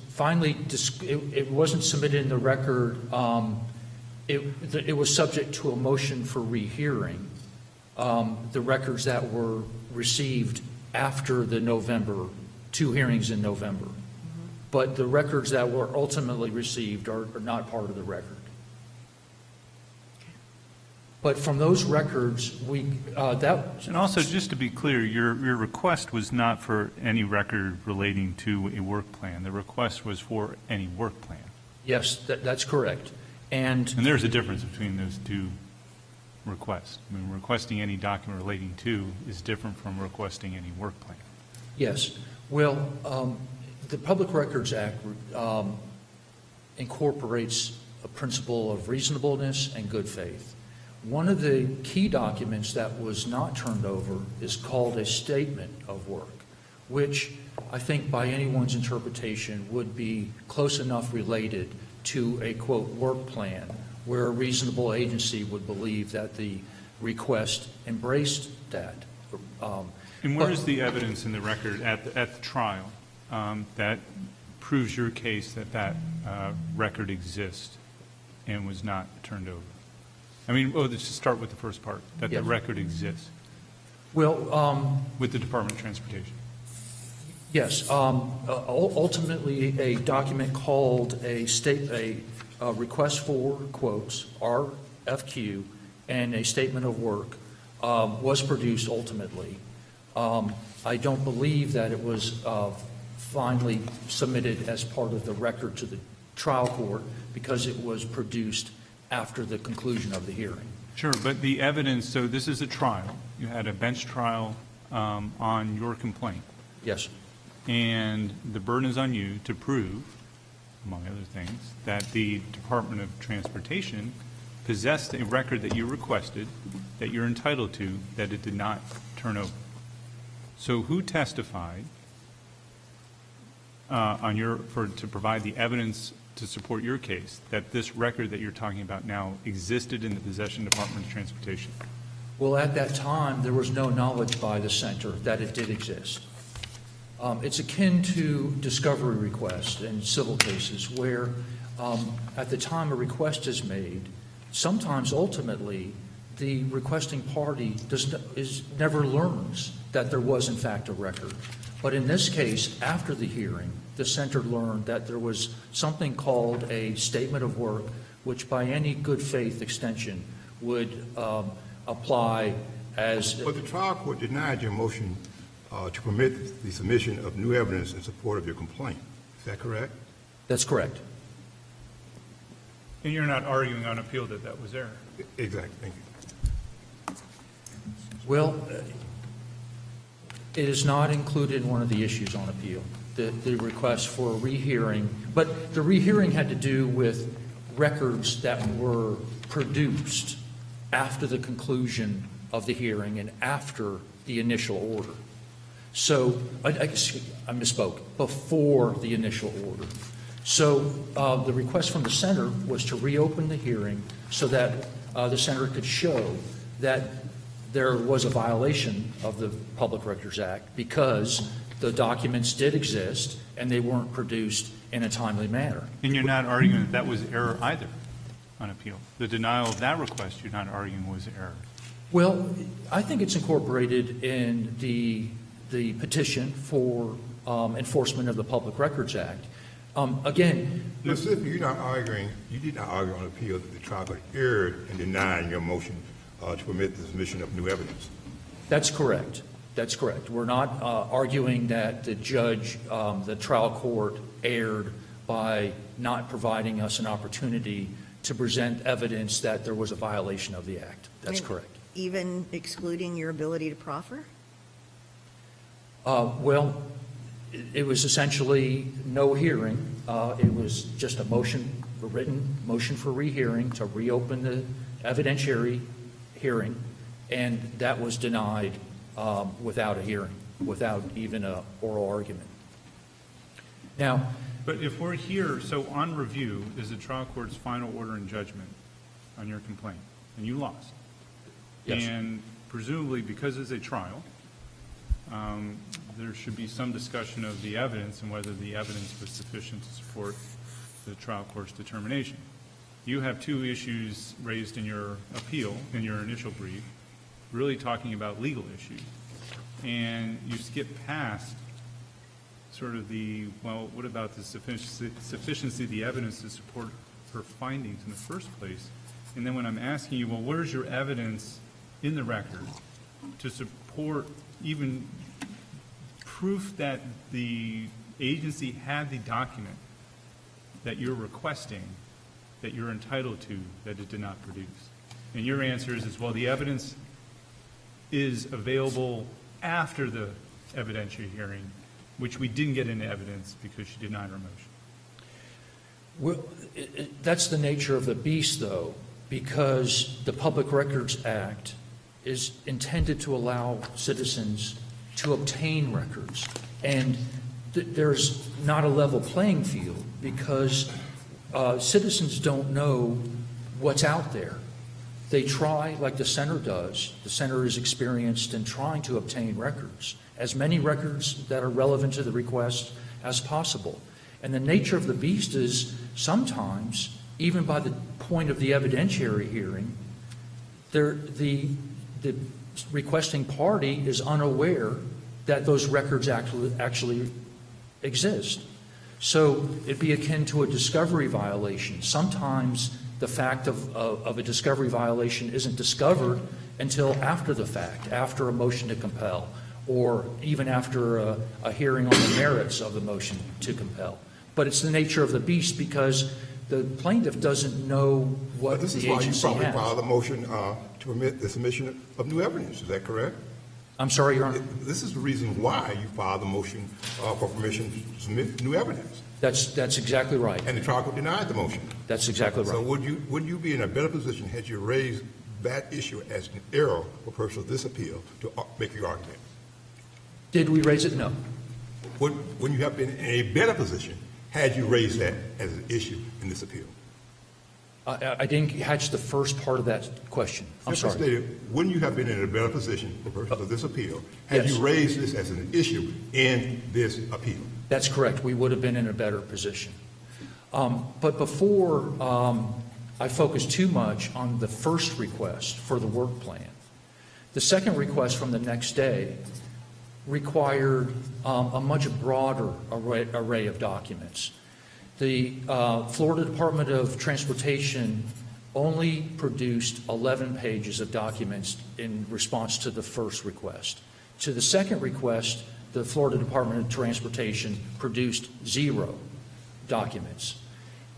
finally, it wasn't submitted in the record. It was subject to a motion for rehearing, the records that were received after the November, 2 hearings in November. But the records that were ultimately received are not part of the record. But from those records, And also, just to be clear, your request was not for any record relating to a work plan. The request was for any work plan. yes, that's correct. And And there's a difference between those 2 requests. I mean, requesting any document relating to is different from requesting any work plan. yes, well, the Public Records Act incorporates a principle of reasonableness and good faith. One of the key documents that was not turned over is called a statement of work, which I think by anyone's interpretation would be close enough related to a, quote, work plan, where a reasonable agency would believe that the request embraced that. And where is the evidence in the record at the trial that proves your case that record exists and was not turned over? I mean, let's just start with the first part, that the Yes. record exists Well, with the Department of Transportation. yes, ultimately, a document called a request for quotes, RFQ, and a statement of work was produced ultimately. I don't believe that it was finally submitted as part of the record to the trial court because it was produced after the conclusion of the hearing. Sure, but the evidence, so this is a trial. You had a bench trial on your complaint. Yes, And the burden is on you to prove, among other things, that the Department of Transportation possessed a record that you requested, that you're entitled to, that it did not turn over. So who testified to provide the evidence to support your case that this record that you're talking about now existed in the possession Department of Transportation? Well, at that time, there was no knowledge by the center that it did exist. It's akin to discovery requests in civil cases where at the time a request is made, sometimes ultimately the requesting party never learns that there was in fact a record. But in this case, after the hearing, the center learned that there was something called a statement of work, which by any good faith extension would apply as. But the trial court denied your motion to permit the submission of new evidence in support of your complaint. Is that correct? That's correct. And you're not arguing on appeal that that was error? Exactly. Thank you. Well, it is not included in one of the issues on appeal, the request for a rehearing. But the rehearing had to do with records that were produced after the conclusion of the hearing and after the initial order. So, I misspoke, before the initial order. So the request from the center was to reopen the hearing so that the center could show that there was a violation of the Public Records Act because the documents did exist and they weren't produced in a timely manner. And you're not arguing that that was error either on appeal? The denial of that request you're not arguing was error? Well, I think it's incorporated in the petition for enforcement of the Public Records Act. Again, Specifically, you did not argue on appeal that the trial court erred in denying your motion to permit the submission of new evidence. that's correct. That's correct. We're not arguing that the judge, the trial court, erred by not providing us an opportunity to present evidence that there was a violation of the act. That's correct. Even excluding your ability to proffer? Well, it was essentially no hearing. It was just a motion, a written motion for rehearing to reopen the evidentiary hearing, and that was denied without a hearing, without even an oral argument. Now, But if we're here, so on review is the trial court's final order and judgment on your complaint, and you lost. Yes. And presumably, because it's a trial, there should be some discussion of the evidence and whether the evidence was sufficient to support the trial court's determination. You have two issues raised in your appeal, in your initial brief, really talking about legal issues. And you skip past sort of the, well, what about the sufficiency of the evidence to support her findings in the first place? And then when I'm asking you, well, where's your evidence in the record to support even proof that the agency had the document that you're requesting, that you're entitled to, that it did not produce? And your answer is well, the evidence is available after the evidentiary hearing, which we didn't get into evidence because she denied her motion. well, that's the nature of the beast, though, because the Public Records Act is intended to allow citizens to obtain records. And there's not a level playing field because citizens don't know what's out there. They try, like the center does. The center is experienced in trying to obtain records, as many records that are relevant to the request as possible. And the nature of the beast is sometimes, even by the point of the evidentiary hearing, the requesting party is unaware that those records actually exist. So it'd be akin to a discovery violation. Sometimes the fact of a discovery violation isn't discovered until after the fact, after a motion to compel, or even after a hearing on the merits of the motion to compel. But it's the nature of the beast because the plaintiff doesn't know what the agency has. This is why you probably filed a motion to permit the submission of new evidence. Is that correct? I'm sorry, Your Honor. This is the reason why you filed the motion for permission to submit new evidence. That's exactly right. And the trial court denied the motion. That's exactly So right. would you be in a better position had you raised that issue as an error for purpose of this appeal to make your argument? Did we raise it? No. Wouldn't you have been in a better position had you raised that as an issue in this appeal? I didn't catch the first part of that question. I'm Simply sorry. stated, wouldn't you have been in a better position for purpose of this appeal had Yes. you raised this as an issue in this appeal? That's correct. We would have been in a better position. But before I focus too much on the first request for the work plan, the second request from the next day required a much broader array of documents. The Florida Department of Transportation only produced 11 pages of documents in response to the first request. To the second request, the Florida Department of Transportation produced 0 documents.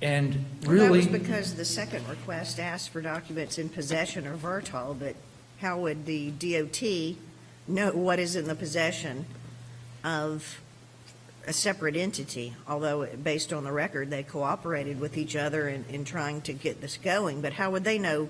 And Well, that was really, because the second request asked for documents in possession or Vertol, but how would the DOT know what is in the possession of a separate entity? Although, based on the record, they cooperated with each other in trying to get this going, but how would they know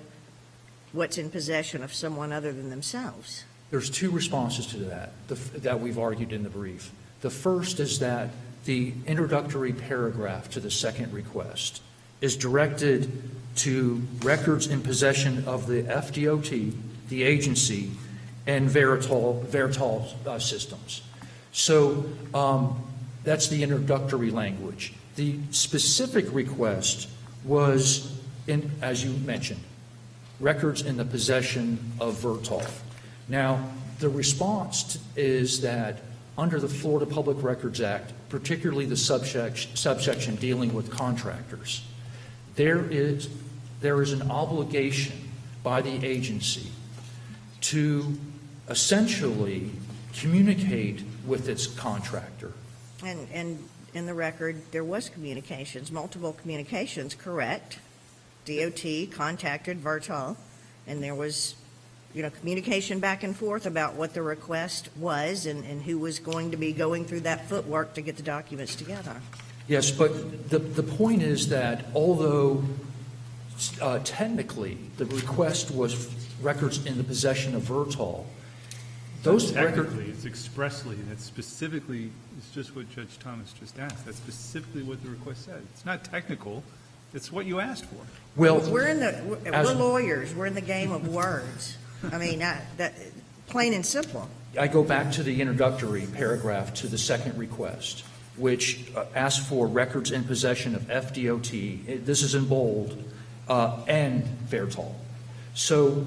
what's in possession of someone other than themselves? there's 2 responses to that that we've argued in the brief. The first is that the introductory paragraph to the second request is directed to records in possession of the FDOT, the agency, and Veritol systems. So that's the introductory language. The specific request was, as you mentioned, records in the possession of Vertol. Now, the response is that under the Florida Public Records Act, particularly the subsection dealing with contractors, there is an obligation by the agency to essentially communicate with its contractor. And in the record, there was communications, multiple communications, correct? DOT contacted Vertol, and there was, communication back and forth about what the request was and who was going to be going through that footwork to get the documents together. Yes, but the point is that although technically the request was records in the possession of Vertol, those records... Technically, it's expressly, that's specifically, it's just what Judge Thomas just asked. That's specifically what the request said. It's not technical. It's what you asked for. Well, We're as- lawyers. We're in the game of words. I mean, that plain and simple. I go back to the introductory paragraph to the second request, which asked for records in possession of FDOT, this is in bold, and Vertol. So,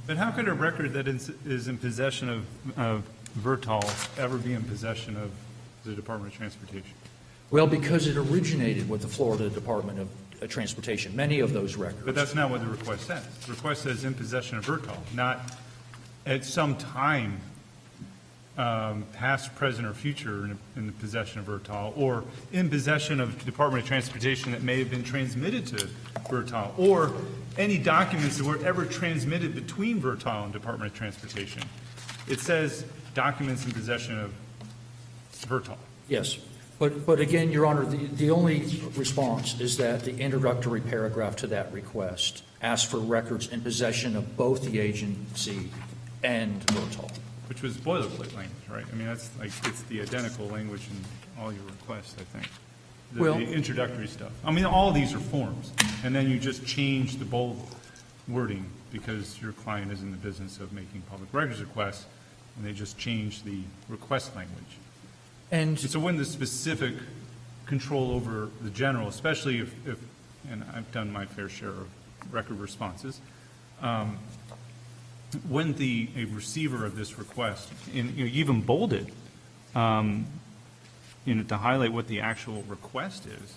But how could a record that is in possession of Vertol ever be in possession of the Department of Transportation? well, because it originated with the Florida Department of Transportation, many of those records. But that's not what the request says. The request says in possession of Vertol, not at some time, past, present, or future in the possession of Vertol, or in possession of the Department of Transportation that may have been transmitted to Vertol, or any documents that were ever transmitted between Vertol and Department of Transportation. It says documents in possession of Vertol. Yes. But again, Your Honor, the only response is that the introductory paragraph to that request asked for records in possession of both the agency and Vertol. Which was boilerplate language, right? I mean, that's like, it's the identical language in all your requests, I think. Well- The introductory stuff. I mean, all of these are forms, and then you just change the bold wording because your client is in the business of making public records requests, and they just change the request language. And So when the specific control over the general, especially if and I've done my fair share of record responses, when a receiver of this request, and you even bolded, to highlight what the actual request is,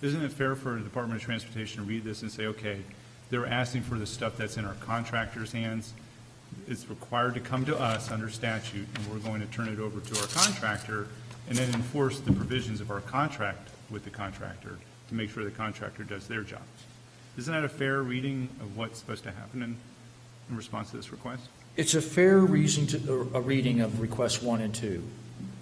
isn't it fair for the Department of Transportation to read this and say, okay, they're asking for the stuff that's in our contractors' hands, it's required to come to us under statute, and we're going to turn it over to our contractor, and then enforce the provisions of our contract with the contractor to make sure the contractor does their job. Isn't that a fair reading of what's supposed to happen in response to this request? It's a fair a reading of requests 1 and 2,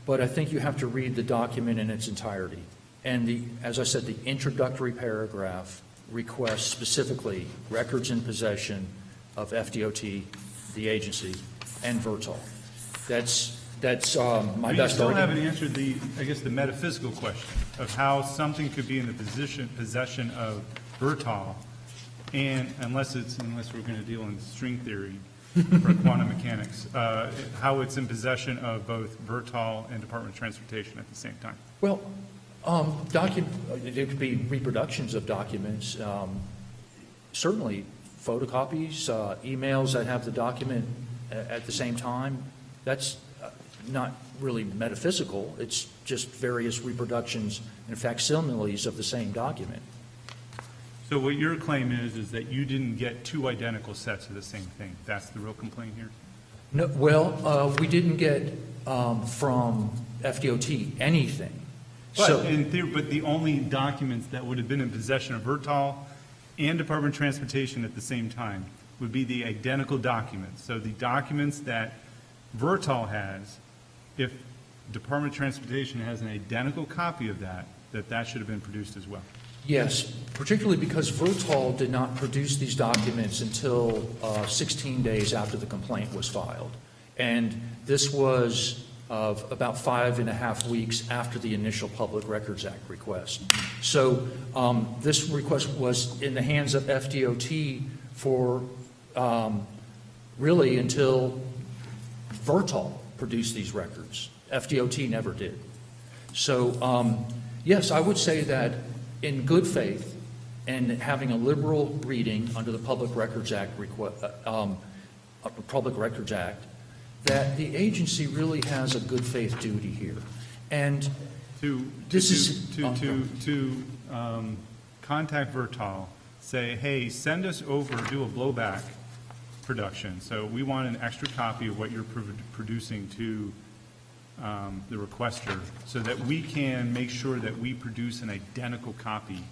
but I think you have to read the document in its entirety. And as I said, the introductory paragraph requests specifically records in possession of FDOT, the agency, and Vertol. That's my But best you still argument. haven't answered the metaphysical question of how something could be in the possession of Vertol, and unless we're going to deal in string theory for quantum mechanics, how it's in possession of both Vertol and Department of Transportation at the same time. Well, there could be reproductions of documents, certainly photocopies, emails that have the document at the same time. That's not really metaphysical. It's just various reproductions and facsimiles of the same document. So what your claim is that you didn't get two identical sets of the same thing. That's the real complaint here? No, well, we didn't get from FDOT anything. But in theory, but the only documents that would have been in possession of Vertol and Department of Transportation at the same time would be the identical documents. So the documents that Vertol has, if Department of Transportation has an identical copy of that should have been produced as well. Yes, particularly because Vertol did not produce these documents until 16 days after the complaint was filed. And this was about 5.5 weeks after the initial Public Records Act request. So this request was in the hands of FDOT for really until Vertol produced these records. FDOT never did. So yes, I would say that in good faith and having a liberal reading under the Public Records Act, that the agency really has a good faith duty here. And To contact Vertol, say, hey, send us over, do a blowback production. So we want an extra copy of what you're producing to the requester so that we can make sure that we produce an identical copy,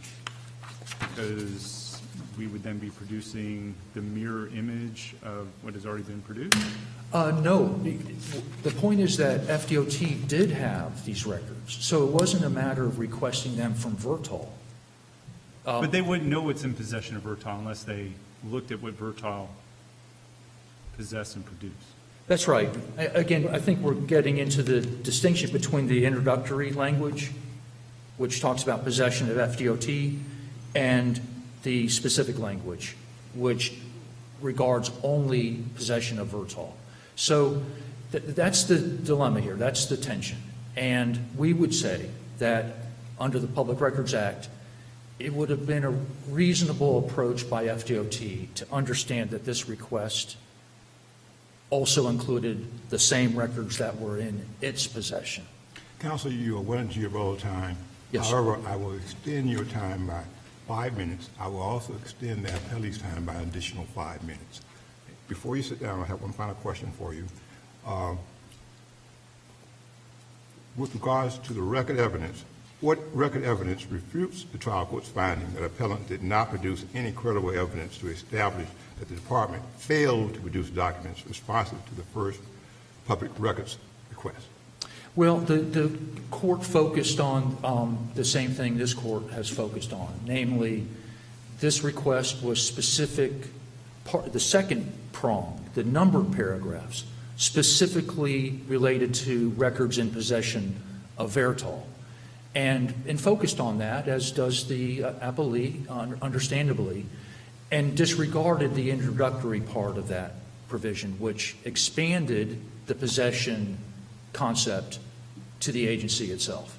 because we would then be producing the mirror image of what has already been produced? No, the point is that FDOT did have these records, so it wasn't a matter of requesting them from Vertol. But they wouldn't know what's in possession of Vertol unless they looked at what Vertol possessed and produced. That's right. Again, I think we're getting into the distinction between the introductory language, which talks about possession of FDOT, and the specific language, which regards only possession of Vertol. So that's the dilemma here. That's the tension. And we would say that under the Public Records Act, it would have been a reasonable approach by FDOT to understand that this request also included the same records that were in its possession. Counsel, you are well into your roll time. Yes, sir. However, I will extend your time by 5 minutes. I will also extend the appellee's time by an additional 5 minutes. Before you sit down, I have one final question for you. With regards to the record evidence, what record evidence refutes the trial court's finding that appellant did not produce any credible evidence to establish that the department failed to produce documents responsive to the first public records request? Well, the court focused on the same thing this court has focused on, namely, this request was specific, the second prong, the numbered paragraphs, specifically related to records in possession of Vertol. And focused on that, as does the appellee, understandably, and disregarded the introductory part of that provision, which expanded the possession concept to the agency itself.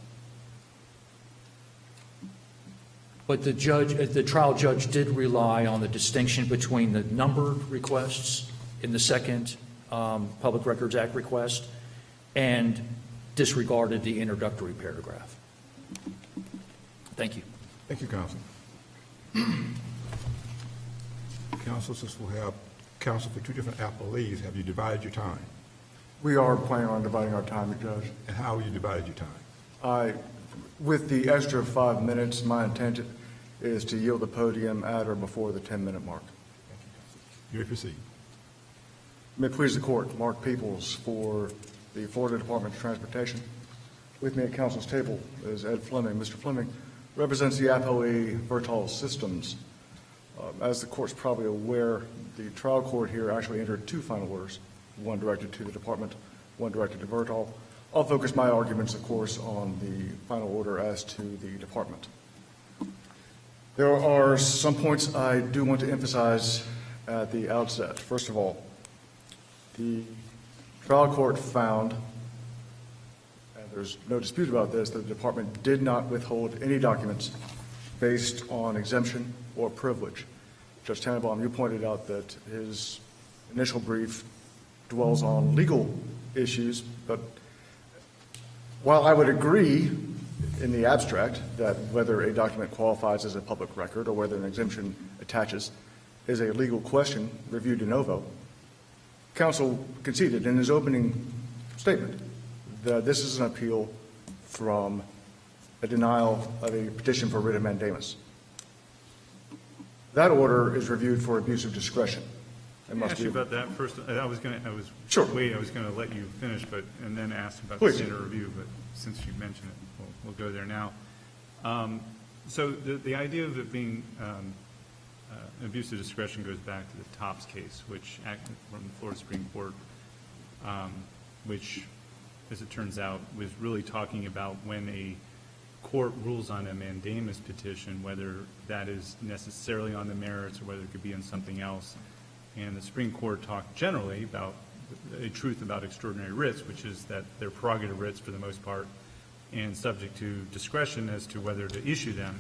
But the trial judge did rely on the distinction between the numbered requests in the second Public Records Act request and disregarded the introductory paragraph. Thank you. Thank you, counsel. Counsel, since we'll have counsel for two different appellees, have you divided your time? We are planning on dividing our time, Judge. And how have you divided your time? With the extra 5 minutes, my intent is to yield the podium at or before the 10-minute mark. You may proceed. May it please the court, Mark Peoples for the Florida Department of Transportation. With me at council's table is Ed Fleming. Mr. Fleming represents the appellee Vertol Systems. As the court's probably aware, the trial court here actually entered two final orders, one directed to the department, one directed to Vertol. I'll focus my arguments, of course, on the final order as to the department. There are some points I do want to emphasize at the outset. First of all, the trial court found, and there's no dispute about this, that the department did not withhold any documents based on exemption or privilege. Judge Tannenbaum, you pointed out that his initial brief dwells on legal issues, but while I would agree in the abstract that whether a document qualifies as a public record or whether an exemption attaches is a legal question reviewed de novo, counsel conceded in his opening statement that this is an appeal from a denial of a petition for writ of mandamus. That order is reviewed for abuse of discretion. Let me ask you about that first. I was going to let you finish, and then ask about Please. the standard review, but since you mentioned it, we'll go there now. So the idea of it being abuse of discretion goes back to the Topps case, which from the Florida Supreme Court, which, as it turns out, was really talking about when a court rules on a mandamus petition, whether that is necessarily on the merits or whether it could be on something else. And the Supreme Court talked generally about a truth about extraordinary writs, which is that they're prerogative writs for the most part and subject to discretion as to whether to issue them.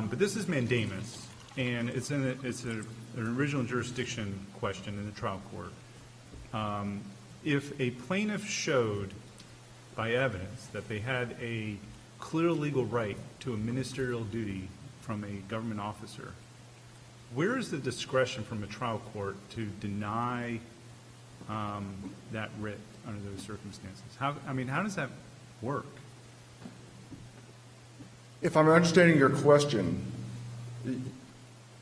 But this is mandamus, and it's an original jurisdiction question in the trial court. If a plaintiff showed by evidence that they had a clear legal right to a ministerial duty from a government officer, where is the discretion from a trial court to deny that writ under those circumstances? How does that work? If I'm understanding your question,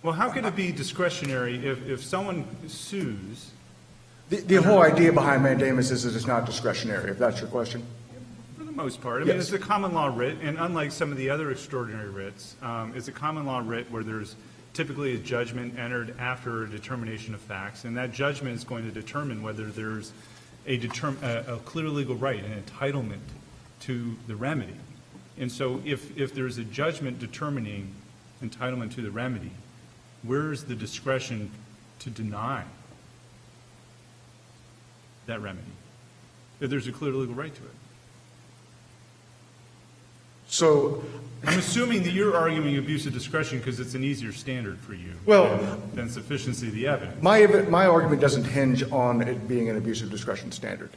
Well, how could it be discretionary if someone sues? the whole idea behind mandamus is that it's not discretionary, if that's your question. For the most part. I mean, Yes. it's a common law writ, and unlike some of the other extraordinary writs, it's a common law writ where there's typically a judgment entered after a determination of facts, and that judgment is going to determine whether there's a clear legal right, an entitlement to the remedy. And so if there's a judgment determining entitlement to the remedy, where's the discretion to deny that remedy if there's a clear legal right to it? So, I'm assuming that you're arguing abuse of discretion because it's an easier standard for you than sufficiency of the evidence. my argument doesn't hinge on it being an abuse of discretion standard.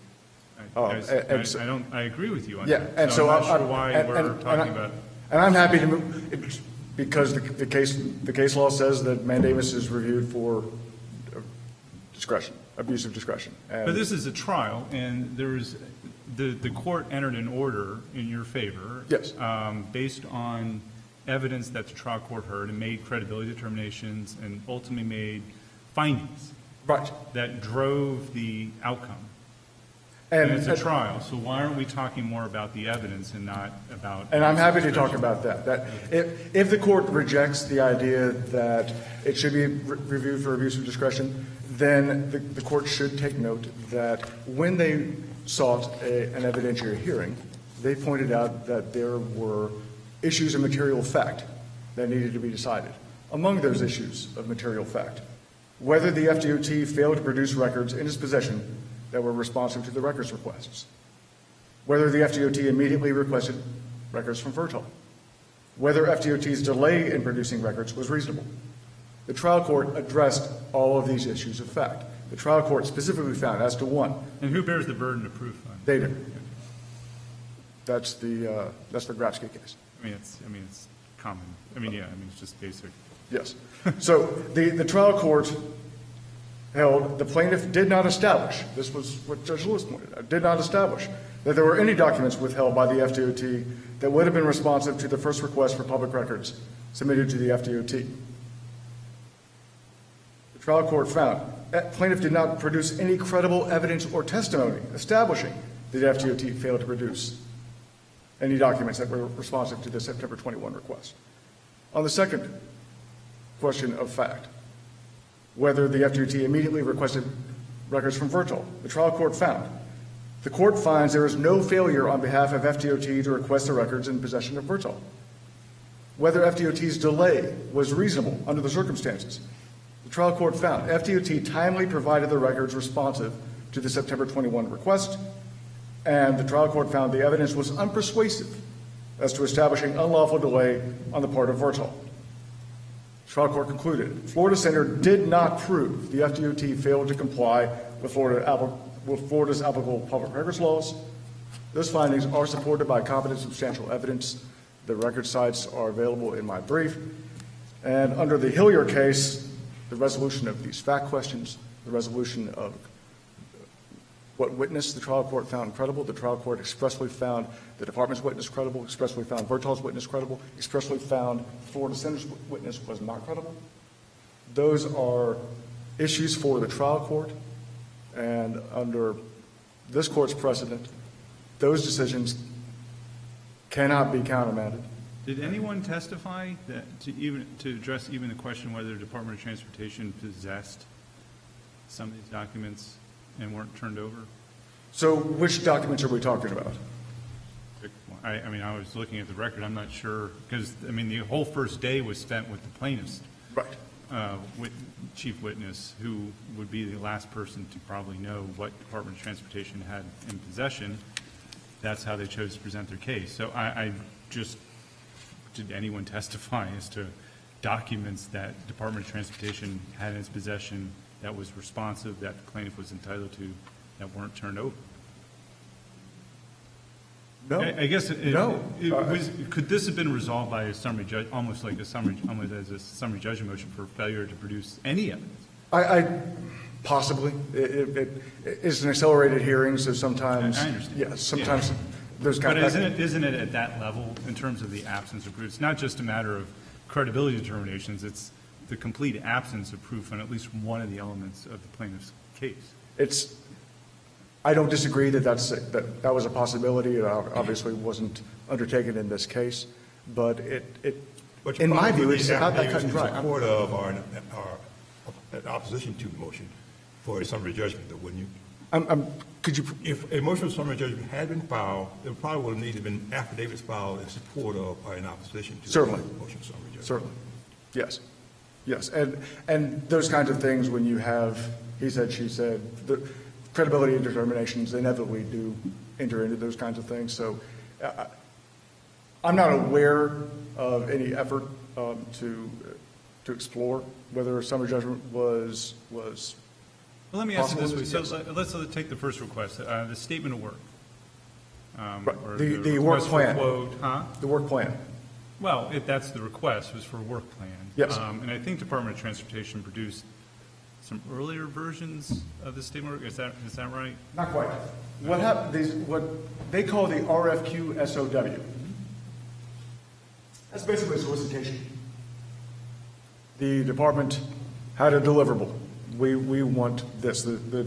I agree with you on Yeah, that. and so I'm not sure why we're talking about. And I'm happy to move, because the case law says that mandamus is reviewed for discretion, abuse of discretion. But this is a trial, and there's the court entered an order in your favor. Yes. Based on evidence that the trial court heard and made credibility determinations and ultimately made findings Right. that drove the outcome. And it's a trial, so why aren't we talking more about the evidence and not about? And I'm happy to talk about that. That if the court rejects the idea that it should be reviewed for abuse of discretion, then the court should take note that when they sought an evidentiary hearing, they pointed out that there were issues of material fact that needed to be decided. Among those issues of material fact, whether the FDOT failed to produce records in its possession that were responsive to the records requests, whether the FDOT immediately requested records from Vertol, whether FDOT's delay in producing records was reasonable. The trial court addressed all of these issues of fact. The trial court specifically found, as to one, And who bears the burden of proof on it? they did. That's the Grafsky case. I mean, it's common. It's just basic. Yes. So the trial court held the plaintiff did not establish, this was what Judge Lewis pointed out, did not establish that there were any documents withheld by the FDOT that would have been responsive to the first request for public records submitted to the FDOT. The trial court found Plaintiff did not produce any credible evidence or testimony establishing that FDOT failed to produce any documents that were responsive to the September 21 request. On the second question of fact, whether the FDOT immediately requested records from Virtual, the trial court found. The court finds there is no failure on behalf of FDOT to request the records in possession of Virtual. Whether FDOT's delay was reasonable under the circumstances, the trial court found FDOT timely provided the records responsive to the September 21 request, and the trial court found the evidence was unpersuasive as to establishing unlawful delay on the part of Virtual. The trial court concluded Florida Center did not prove the FDOT failed to comply with Florida's applicable public records laws. Those findings are supported by competent substantial evidence. The record sites are available in my brief. And under the Hillier case, the resolution of these fact questions, the resolution of what witness the trial court found credible, the trial court expressly found the department's witness credible, expressly found Virtual's witness credible, expressly found Florida Center's witness was not credible. Those are issues for the trial court, and under this court's precedent, those decisions cannot be countermanded. Did anyone testify that to address even the question whether the Department of Transportation possessed some of these documents and weren't turned over? So which documents are we talking about? I mean, I was looking at the record. I'm not sure, because, I mean, the whole first day was spent with the plaintiff's Right. chief witness, who would be the last person to probably know what Department of Transportation had in possession. That's how they chose to present their case. So I just, did anyone testify as to documents that Department of Transportation had in its possession that was responsive, that the plaintiff was entitled to, that weren't turned over? No. I guess No. Could this have been resolved by a summary judge, almost as a summary judgment motion for failure to produce any evidence? I possibly. It's an accelerated hearing, so sometimes. I understand. Yes, sometimes there's kind But of. isn't it at that level in terms of the absence of proof? It's not just a matter of credibility determinations, it's the complete absence of proof on at least one of the elements of the plaintiff's case. I don't disagree that that was a possibility. It obviously wasn't undertaken in this case, but in my view, it's not that cut and dry. In support of our opposition to the motion for a summary judgment, though, wouldn't you? Could you? If a motion for summary judgment had been filed, there probably would have needed to have been affidavits filed in support of or in opposition to Certainly. the motion for summary judgment. Certainly. Yes. And those kinds of things, when you have he said, she said, the credibility and determinations inevitably do enter into those kinds of things. So I'm not aware of any effort to explore whether a summary judgment was Well, let me ask it this way. possible. So let's take the first request, the statement of work. Right. Or The work request for plan. quote, huh? The work plan. Well, if that's the request, was for a work plan. Yes. And I think Department of Transportation produced some earlier versions of the statement of work. Is that right? Not quite. What happened? What they call the RFQ SOW. That's basically a solicitation. The department had a deliverable. We want this. The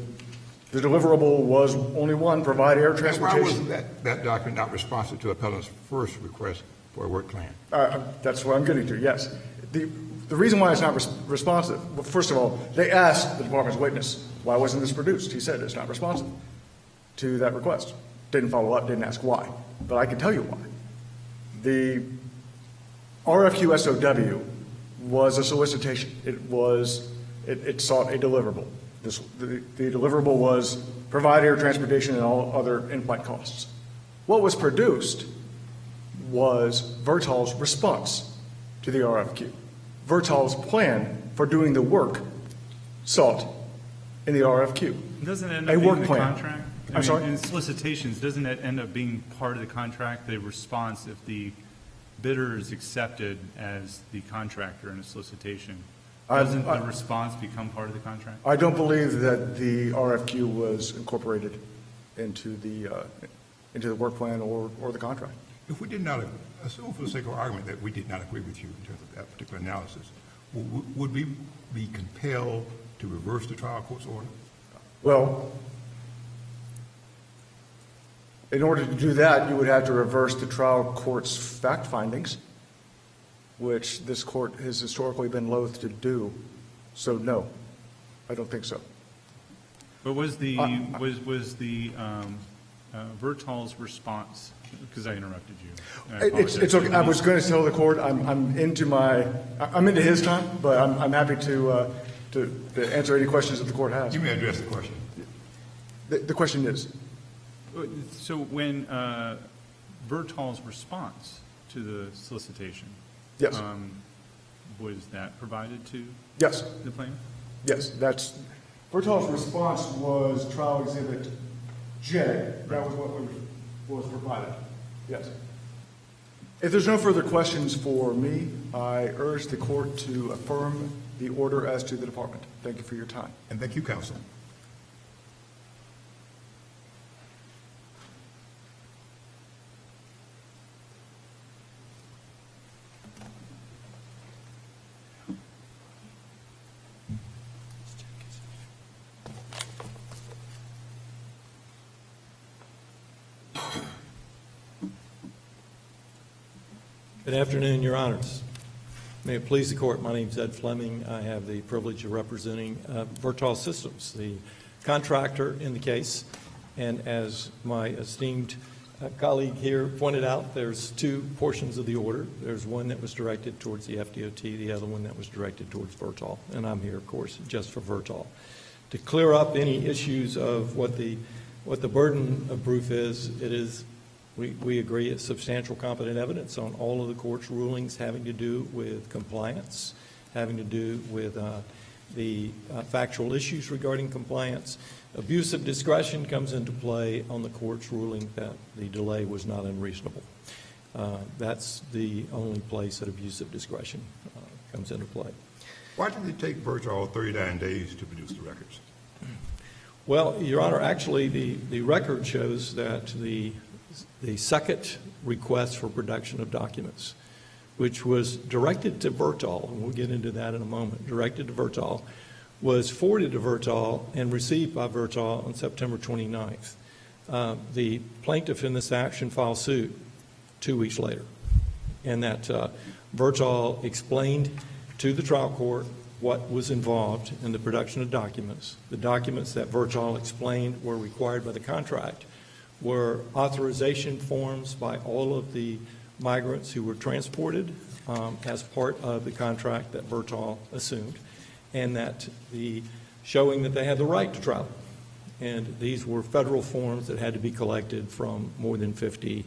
deliverable was only one: provide air Why transportation. wasn't that document not responsive to appellant's first request for a work plan? That's what I'm getting to. Yes. The reason why it's not responsive. Well, first of all, they asked the department's witness, "Why wasn't this produced?" He said, "It's not responsive to that request." Didn't follow up. Didn't ask why. But I can tell you why. The RFQ SOW was a solicitation. It sought a deliverable. The deliverable was provide air transportation and all other in-flight costs. What was produced was Vertal's response to the RFQ. Vertal's plan for doing the work sought in the RFQ. Doesn't it end A up being work the plan. contract? I'm sorry? In solicitations, doesn't it end up being part of the contract, the response, if the bidder is accepted as the contractor in a solicitation? Doesn't the response become part of the contract? I don't believe that the RFQ was incorporated into the work plan or the contract. If we did not, assume for the sake of argument that we did not agree with you in terms of that particular analysis, Would we be compelled to reverse the trial court's order? Well, in order to do that, you would have to reverse the trial court's fact findings, which this court has historically been loath to do. So no, I don't think so. But was the Vertal's response, because I interrupted you. I It's apologize. okay. I was going to tell the court I'm into his time, but I'm happy to answer any questions that the court has. You may address the question. The question is, So when Vertal's response to the solicitation, yes, was that provided to yes, the plaintiff? yes. Bertol's response was trial exhibit J. That was what was provided. Yes. If there's no further questions for me, I urge the court to affirm the order as to the department. Thank you for your time. And thank you, counsel. Good afternoon, Your Honors. May it please the Court, my name is Ed Fleming. I have the privilege of representing Vertal Systems, the contractor in the case. And as my esteemed colleague here pointed out, there's two portions of the order. There's one that was directed towards the FDOT, the other one that was directed towards Vertal. And I'm here, of course, just for Vertal. To clear up any issues of what the burden of proof is, we agree it's substantial competent evidence on all of the court's rulings having to do with compliance, having to do with the factual issues regarding compliance. Abuse of discretion comes into play on the court's ruling that the delay was not unreasonable. That's the only place that abuse of discretion comes into play. Why did it take Bertal 39 days to produce the records? Well, Your Honor, actually, the record shows that the second request for production of documents, which was directed to Vertal, and we'll get into that in a moment, directed to Vertal, was forwarded to Vertal and received by Vertal on September 29th. The plaintiff in this action filed suit 2 weeks later, and that Vertal explained to the trial court what was involved in the production of documents. The documents that Vertal explained were required by the contract were authorization forms by all of the migrants who were transported as part of the contract that Vertal assumed, and that showing that they had the right to travel. And these were federal forms that had to be collected from more than 50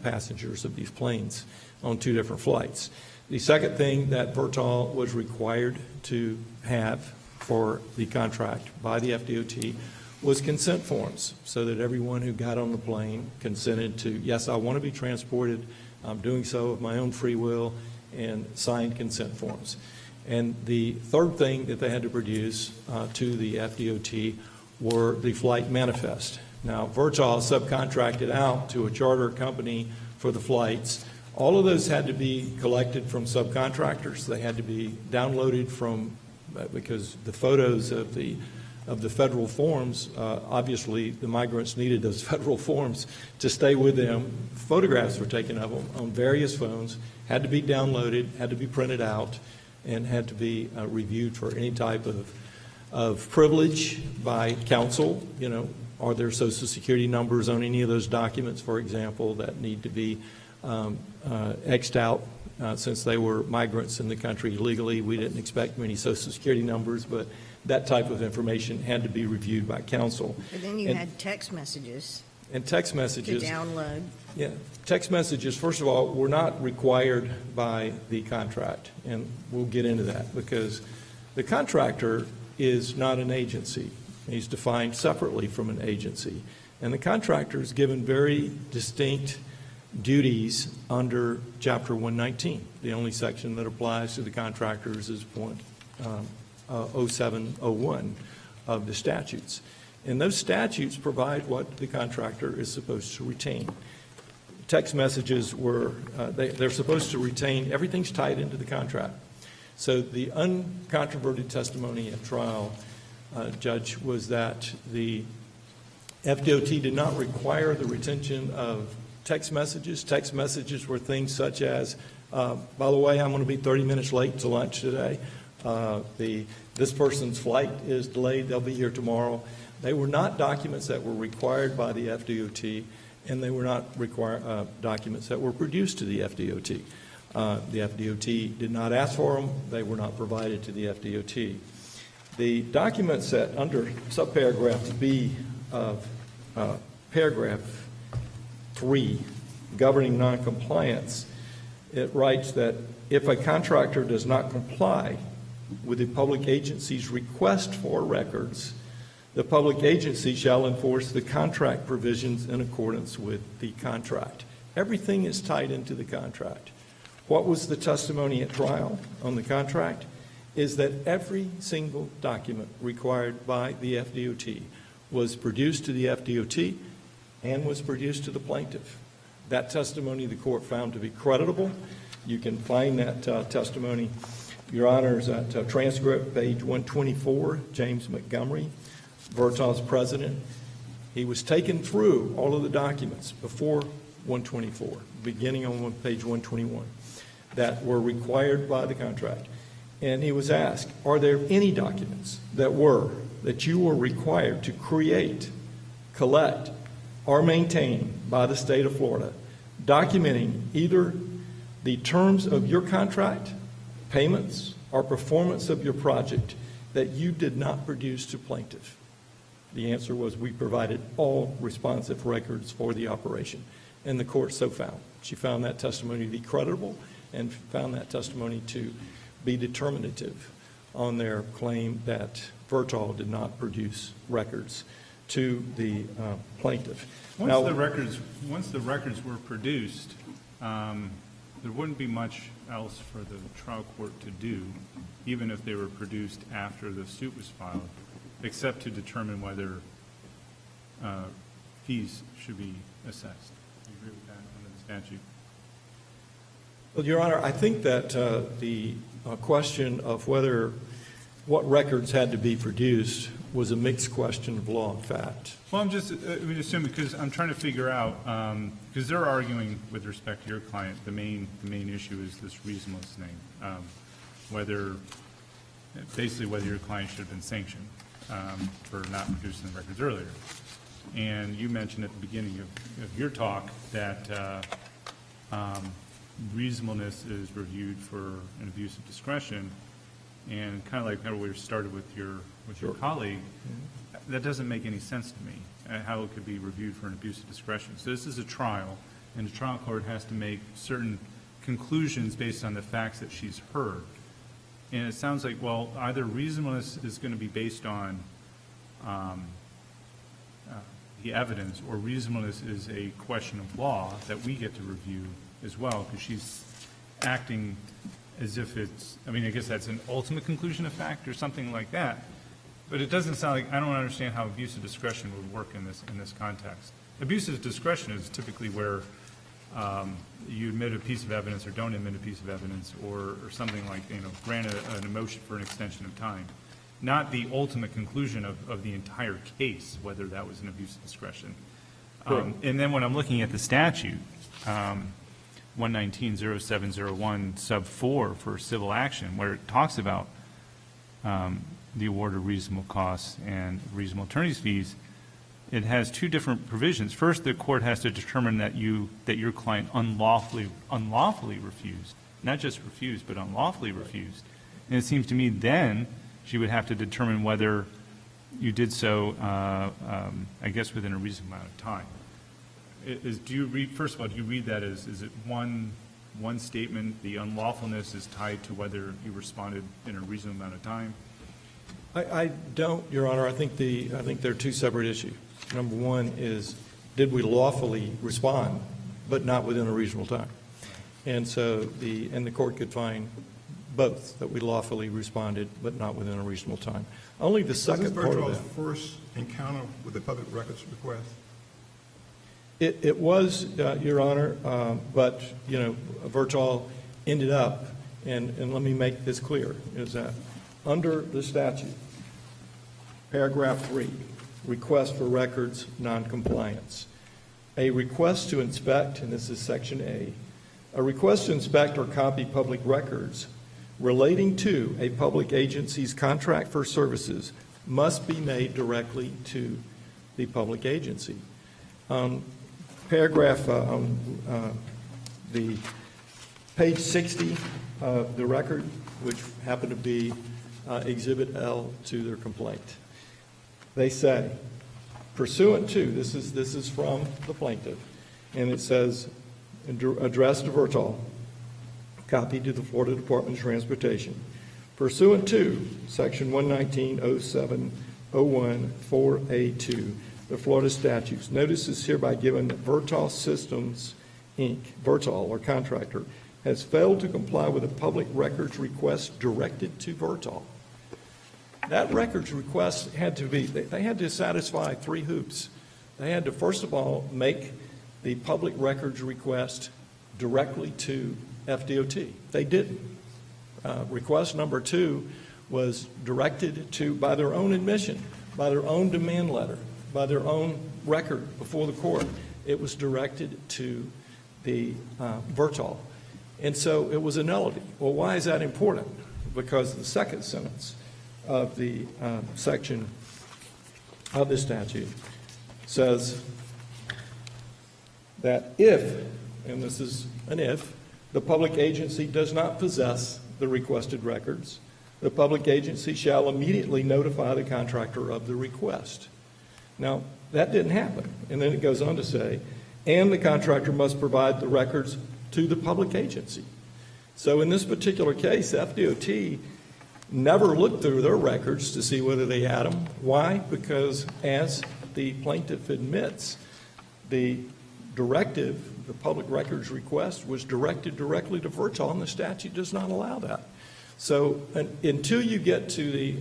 passengers of these planes on 2 different flights. The second thing that Vertal was required to have for the contract by the FDOT was consent forms, so that everyone who got on the plane consented to, yes, I want to be transported, I'm doing so of my own free will, and signed consent forms. And the third thing that they had to produce to the FDOT were the flight manifest. Now, Vertal subcontracted out to a charter company for the flights. All of those had to be collected from subcontractors. They had to be downloaded from, because the photos of the federal forms, obviously the migrants needed those federal forms to stay with them. Photographs were taken of them on various phones, had to be downloaded, had to be printed out, and had to be reviewed for any type of privilege by counsel. You know, are there Social Security numbers on any of those documents, for example, that need to be X'd out since they were migrants in the country illegally? We didn't expect many Social Security numbers, but that type of information had to be reviewed by counsel. But then you had text messages And text to messages. download. Yeah, text messages, first of all, were not required by the contract, and we'll get into that, because the contractor is not an agency. He's defined separately from an agency, and the contractor is given very distinct duties under Chapter 119. The only section that applies to the contractors is point 0701 of the statutes. And those statutes provide what the contractor is supposed to retain. Text messages were, they're supposed to retain, everything's tied into the contract. So the uncontroverted testimony at trial, Judge, was that the FDOT did not require the retention of text messages. Text messages were things such as, by the way, I'm going to be 30 minutes late to lunch today. This person's flight is delayed. They'll be here tomorrow. They were not documents that were required by the FDOT, and they were not documents that were produced to the FDOT. The FDOT did not ask for them. They were not provided to the FDOT. The documents that under subparagraph B of paragraph 3, governing noncompliance, it writes that if a contractor does not comply with the public agency's request for records, the public agency shall enforce the contract provisions in accordance with the contract. Everything is tied into the contract. What was the testimony at trial on the contract is that every single document required by the FDOT was produced to the FDOT and was produced to the plaintiff. That testimony the court found to be creditable. You can find that testimony, Your Honors, at transcript page 124, James Montgomery, Vertal's president. He was taken through all of the documents before 124, beginning on page 121, that were required by the contract. And he was asked, are there any documents that you were required to create, collect, or maintain by the state of Florida, documenting either the terms of your contract, payments, or performance of your project that you did not produce to plaintiff? The answer was, we provided all responsive records for the operation. And the court so found. She found that testimony to be creditable and found that testimony to be determinative on their claim that Vertal did not produce records to the plaintiff. Once the records were produced, there wouldn't be much else for the trial court to do, even if they were produced after the suit was filed, except to determine whether fees should be assessed. Do you agree with that under the statute? Well, Your Honor, I think that the question of what records had to be produced was a mixed question of law and fact. Well, I'm just assuming, because I'm trying to figure out, because they're arguing with respect to your client, the main issue is this reasonableness thing, whether your client should have been sanctioned for not producing the records earlier. And you mentioned at the beginning of your talk that reasonableness is reviewed for an abuse of discretion, and kind of like how we started with your colleague, that doesn't make any sense to me, how it could be reviewed for an abuse of discretion. So this is a trial, and the trial court has to make certain conclusions based on the facts that she's heard. And it sounds like, well, either reasonableness is going to be based on the evidence, or reasonableness is a question of law that we get to review as well, because she's acting as if it's, I guess that's an ultimate conclusion of fact or something like that. But it doesn't sound like, I don't understand how abuse of discretion would work in this context. Abuse of discretion is typically where you admit a piece of evidence or don't admit a piece of evidence, or something like, grant an motion for an extension of time. Not the ultimate conclusion of the entire case, whether that was an abuse of discretion. And then when I'm looking at the statute, 119.0701 sub 4 for civil action, where it talks about the award of reasonable costs and reasonable attorney's fees, it has two different provisions. First, the court has to determine that your client unlawfully refused, not just refused, but unlawfully refused. And it seems to me then she would have to determine whether you did so, I guess, within a reasonable amount of time. First of all, do you read that as, is it one statement, the unlawfulness is tied to whether you responded in a reasonable amount of time? I don't, Your Honor. I think they're two separate issues. Number one is, did we lawfully respond, but not within a reasonable time? And so the court could find both, that we lawfully responded, but not within a reasonable time. Only the second part of that. Was this Vertal's first encounter with the public records request? It was, Your Honor, but, Vertal ended up and let me make this clear, is that under the statute, paragraph 3, request for records noncompliance. A request to inspect, and this is section a request to inspect or copy public records relating to a public agency's contract for services must be made directly to the public agency. Paragraph, the page 60 of the record, which happened to be Exhibit L to their complaint. They say, pursuant to, this is from the plaintiff, and it says, addressed to Vertol, copied to the Florida Department of Transportation. Pursuant to Section 119.07.01.4A2, the Florida statutes, notice is hereby given that Vertol Systems, Inc., Vertol, or contractor, has failed to comply with a public records request directed to Vertol. That records request had to be, they had to satisfy 3 hoops. They had to, first of all, make the public records request directly to FDOT. They didn't. Request number 2 was directed to, by their own admission, by their own demand letter, by their own record before the court. It was directed to the Vertol. And so it was a nullity. Well, why is that important? Because the second sentence of the section of the statute says that if, and this is an if, the public agency does not possess the requested records, the public agency shall immediately notify the contractor of the request. Now, that didn't happen. And then it goes on to say, and the contractor must provide the records to the public agency. So in this particular case, FDOT never looked through their records to see whether they had them. Why? Because as the plaintiff admits, the directive, the public records request, was directed directly to Vertol, and the statute does not allow that. So until you get to the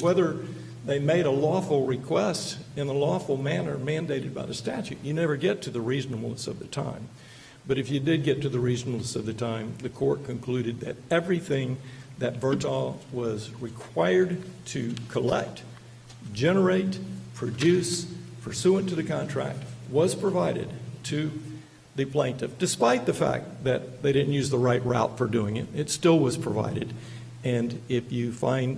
whether they made a lawful request in the lawful manner mandated by the statute, you never get to the reasonableness of the time. But if you did get to the reasonableness of the time, the court concluded that everything that Vertol was required to collect, generate, produce, pursuant to the contract, was provided to the plaintiff, despite the fact that they didn't use the right route for doing it. It still was provided. And if you find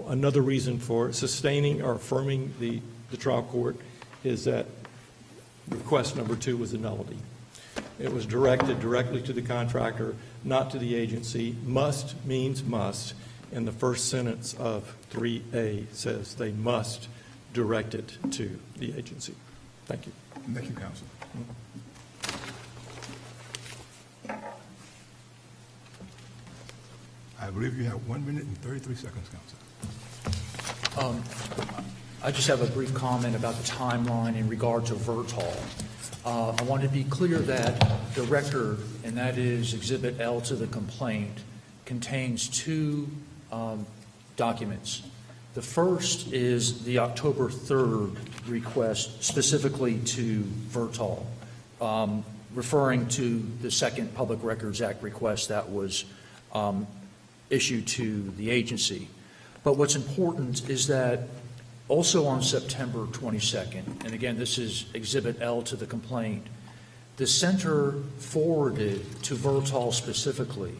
another reason for sustaining or affirming the trial court is that request number 2 was a nullity. It was directed directly to the contractor, not to the agency. Must means must, and the first sentence of 3A says they must direct it to the agency. Thank you. Thank you, counsel. I believe you have 1 minute and 33 seconds, counsel. I just have a brief comment about the timeline in regard to Vertol. I want to be clear that the record, and that is Exhibit L to the complaint, contains 2 documents. The first is the October 3rd request specifically to Vertol, referring to the second Public Records Act request that was issued to the agency. But what's important is that also on September 22nd, and again, this is Exhibit L to the complaint, the center forwarded to Vertol specifically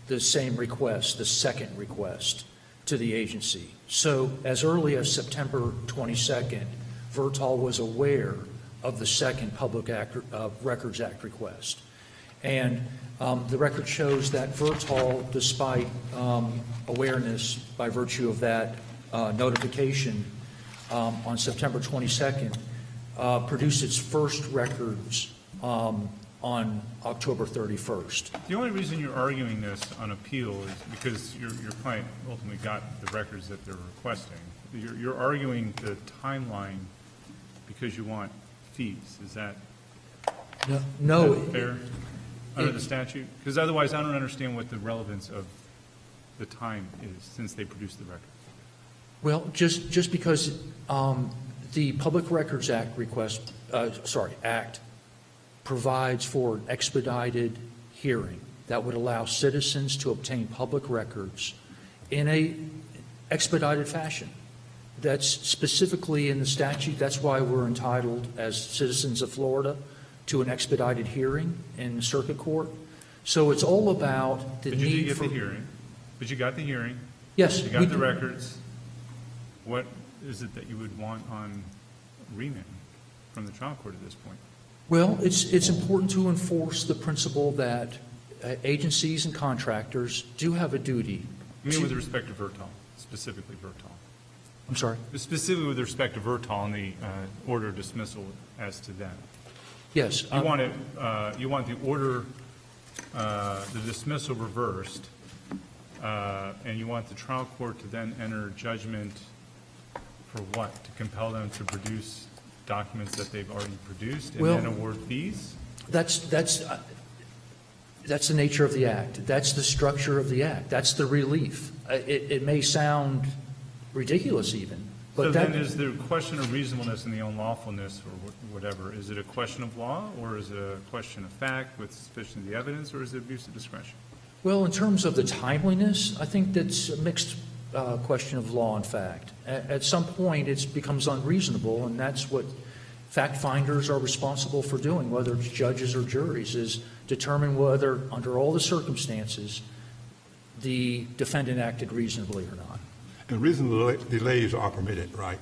the same request, the second request, to the agency. So as early as September 22nd, Vertol was aware of the second Public Records Act request. And the record shows that Vertol, despite awareness by virtue of that notification on September 22nd, produced its first records on October 31st. The only reason you're arguing this on appeal is because your client ultimately got the records that they're requesting. You're arguing the timeline because you want fees. Is that fair under the statute? Because otherwise I don't understand what the relevance of the time is since they produced the record. Well, just because the Public Records Act Act provides for an expedited hearing. that would allow citizens to obtain public records in a expedited fashion. That's specifically in the statute. That's why we're entitled, as citizens of Florida, to an expedited hearing in the circuit court. So it's all about the But you did need get for... the hearing. But you got the hearing. Yes. You we got the do. records. What is it that you would want on remand from the trial court at this point? Well, it's important to enforce the principle that agencies and contractors do have a duty. I mean, with respect to Vertol, specifically Vertol. I'm sorry? Specifically with respect to Vertol and the order of dismissal as to that. Yes. You want it, you want the order, the dismissal reversed, and you want the trial court to then enter judgment for what? To compel them to produce documents that they've already produced and Well, then award fees? That's the nature of the act. That's the structure of the act. That's the relief. It may sound ridiculous even, but So that... then is the question of reasonableness and the unlawfulness or whatever, is it a question of law or is it a question of fact with suspicion of the evidence or is it abuse of discretion? Well, in terms of the timeliness, I think that's a mixed question of law and fact. At some point, it becomes unreasonable, and that's what fact finders are responsible for doing, whether it's judges or juries, is determine whether, under all the circumstances, the defendant acted reasonably or not. And reasonable delays are permitted, right?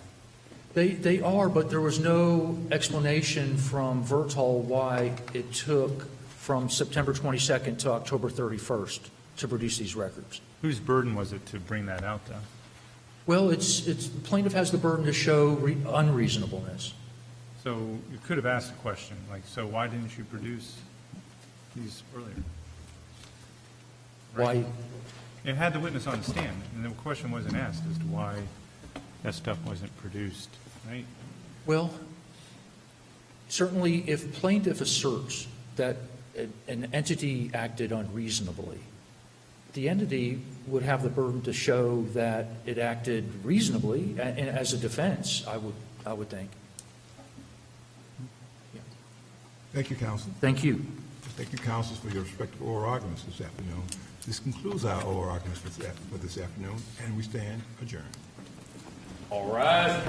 They are, but there was no explanation from Vertol why it took from September 22nd to October 31st to produce these records. Whose burden was it to bring that out, though? Well, it's plaintiff has the burden to show unreasonableness. So you could have asked a question, like, so why didn't you produce these earlier? Why? It had the witness on the stand, and the question wasn't asked as to why that stuff wasn't produced, right? Well, certainly if plaintiff asserts that an entity acted unreasonably, the entity would have the burden to show that it acted reasonably as a defense, I would think. Thank you, counsel. Thank you. Thank you, counsels, for your respectful oral arguments this afternoon. This concludes our oral arguments for this afternoon, and we stand adjourned. All right.